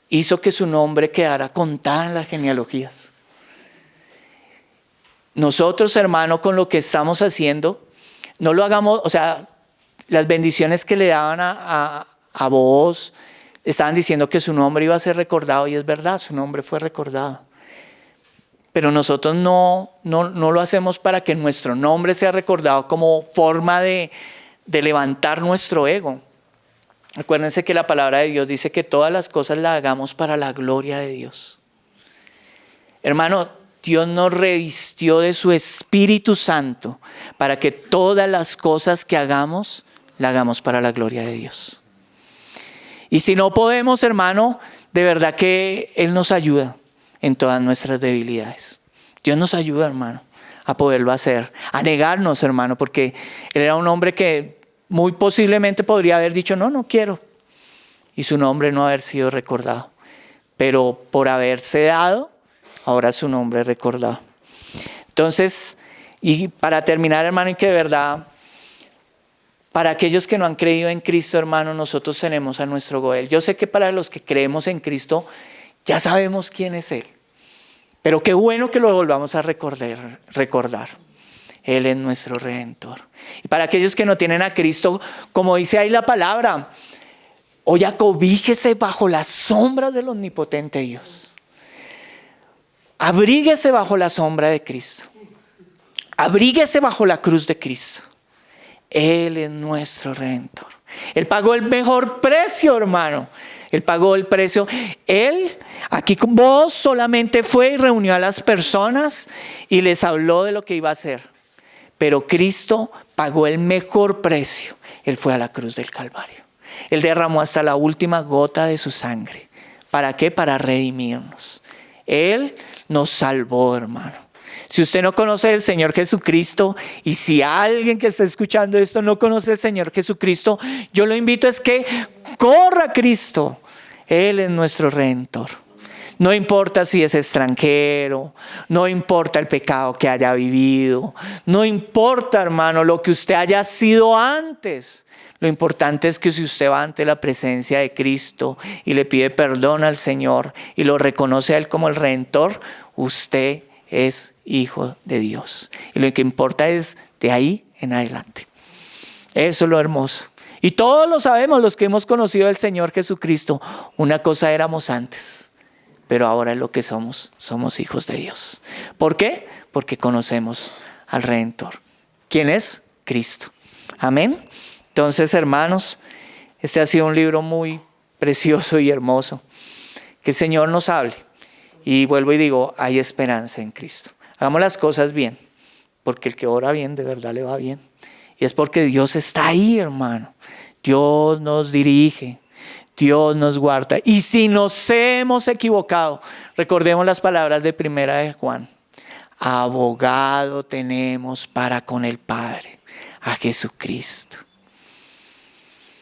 hizo que su nombre quedara contado en las genealogías. Nosotros, hermano, con lo que estamos haciendo, no lo hagamos, o sea, las bendiciones que le daban a Booz, estaban diciendo que su nombre iba a ser recordado y es verdad, su nombre fue recordado. Pero nosotros no lo hacemos para que nuestro nombre sea recordado como forma de levantar nuestro ego. Acuérdense que la palabra de Dios dice que todas las cosas las hagamos para la gloria de Dios. Hermano, Dios nos revistió de su Espíritu Santo para que todas las cosas que hagamos, las hagamos para la gloria de Dios. Y si no podemos, hermano, de verdad que Él nos ayuda en todas nuestras debilidades. Dios nos ayuda, hermano, a poderlo hacer, a negarnos, hermano, porque Él era un hombre que muy posiblemente podría haber dicho, no quiero. Y su nombre no haber sido recordado. Pero por haberse dado, ahora su nombre es recordado. Entonces, y para terminar, hermano, y que de verdad, para aquellos que no han creído en Cristo, hermano, nosotros tenemos a nuestro Goel. Yo sé que para los que creemos en Cristo, ya sabemos quién es Él. Pero qué bueno que lo volvamos a recordar. Él es nuestro Redentor. Y para aquellos que no tienen a Cristo, como dice ahí la palabra, hoy acobíjese bajo las sombras del omnipotente Dios. Abríguese bajo la sombra de Cristo. Abríguese bajo la cruz de Cristo. Él es nuestro Redentor. Él pagó el mejor precio, hermano. Él pagó el precio. Él, aquí con vos, solamente fue y reunió a las personas y les habló de lo que iba a hacer. Pero Cristo pagó el mejor precio. Él fue a la cruz del Calvario. Él derramó hasta la última gota de su sangre. ¿Para qué? Para redimirnos. Él nos salvó, hermano. Si usted no conoce al Señor Jesucristo y si alguien que está escuchando esto no conoce al Señor Jesucristo, yo lo invito es que corra a Cristo. Él es nuestro Redentor. No importa si es extranjero, no importa el pecado que haya vivido, no importa, hermano, lo que usted haya sido antes. Lo importante es que si usted va ante la presencia de Cristo y le pide perdón al Señor y lo reconoce a Él como el Redentor, usted es hijo de Dios. Y lo que importa es de ahí en adelante. Eso es lo hermoso. Y todos lo sabemos, los que hemos conocido al Señor Jesucristo. Una cosa éramos antes, pero ahora es lo que somos hijos de Dios. ¿Por qué? Porque conocemos al Redentor. ¿Quién es? Cristo. Amén. Entonces, hermanos, este ha sido un libro muy precioso y hermoso. Que el Señor nos hable. Y vuelvo y digo, hay esperanza en Cristo. Hagamos las cosas bien, porque el que ora bien, de verdad le va bien. Y es porque Dios está ahí, hermano. Dios nos dirige, Dios nos guarda. Y si nos hemos equivocado, recordemos las palabras de Primera de Juan. Abogado tenemos para con el Padre, a Jesucristo.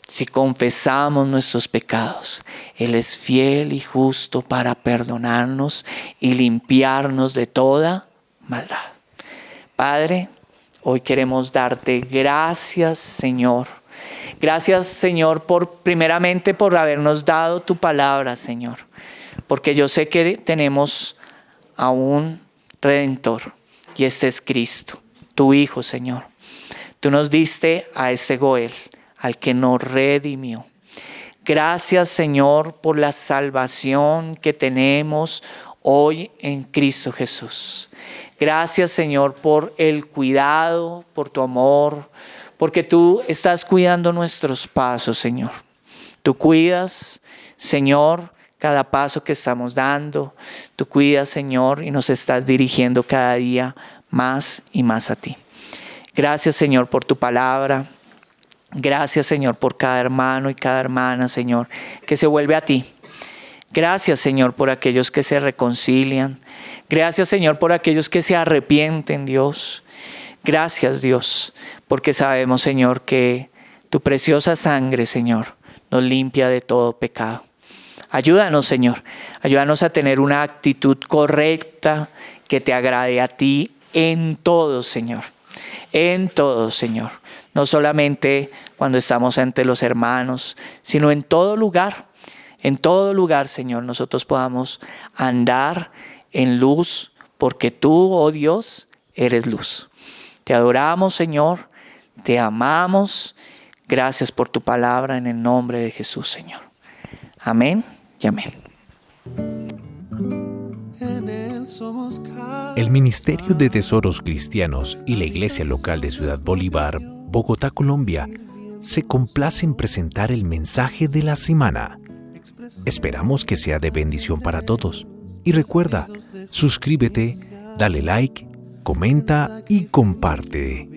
Si confesamos nuestros pecados, Él es fiel y justo para perdonarnos y limpiarnos de toda maldad. Padre, Hoy queremos darte gracias, Señor. Gracias, Señor, primeramente por habernos dado tu palabra, Señor. Porque yo sé que tenemos a un Redentor y este es Cristo, tu Hijo, Señor. Tú nos diste a ese Goel, al que nos redimió. Gracias, Señor, por la salvación que tenemos hoy en Cristo Jesús. Gracias, Señor, por el cuidado, por tu amor, porque tú estás cuidando nuestros pasos, Señor. Tú cuidas, Señor, cada paso que estamos dando. Tú cuidas, Señor, y nos estás dirigiendo cada día más y más a ti. Gracias, Señor, por tu palabra. Gracias, Señor, por cada hermano y cada hermana, Señor, que se vuelve a ti. Gracias, Señor, por aquellos que se reconcilian. Gracias, Señor, por aquellos que se arrepienten, Dios. Gracias, Dios, porque sabemos, Señor, que tu preciosa sangre, Señor, nos limpia de todo pecado. Ayúdanos, Señor. Ayúdanos a tener una actitud correcta que te agrade a ti en todo, Señor. En todo, Señor. No solamente cuando estamos ante los hermanos, sino en todo lugar. En todo lugar, Señor, nosotros podamos andar en luz, porque tú, oh Dios, eres luz. Te adoramos, Señor, te amamos. Gracias por tu palabra en el nombre de Jesús, Señor. Amén y amén. En él somos El Ministerio de Tesoros Cristianos y la Iglesia Local de Ciudad Bolívar, Bogotá, Colombia, se complace en presentar el mensaje de la semana. Esperamos que sea de bendición para todos. Y recuerda, suscríbete, dale like, comenta y comparte.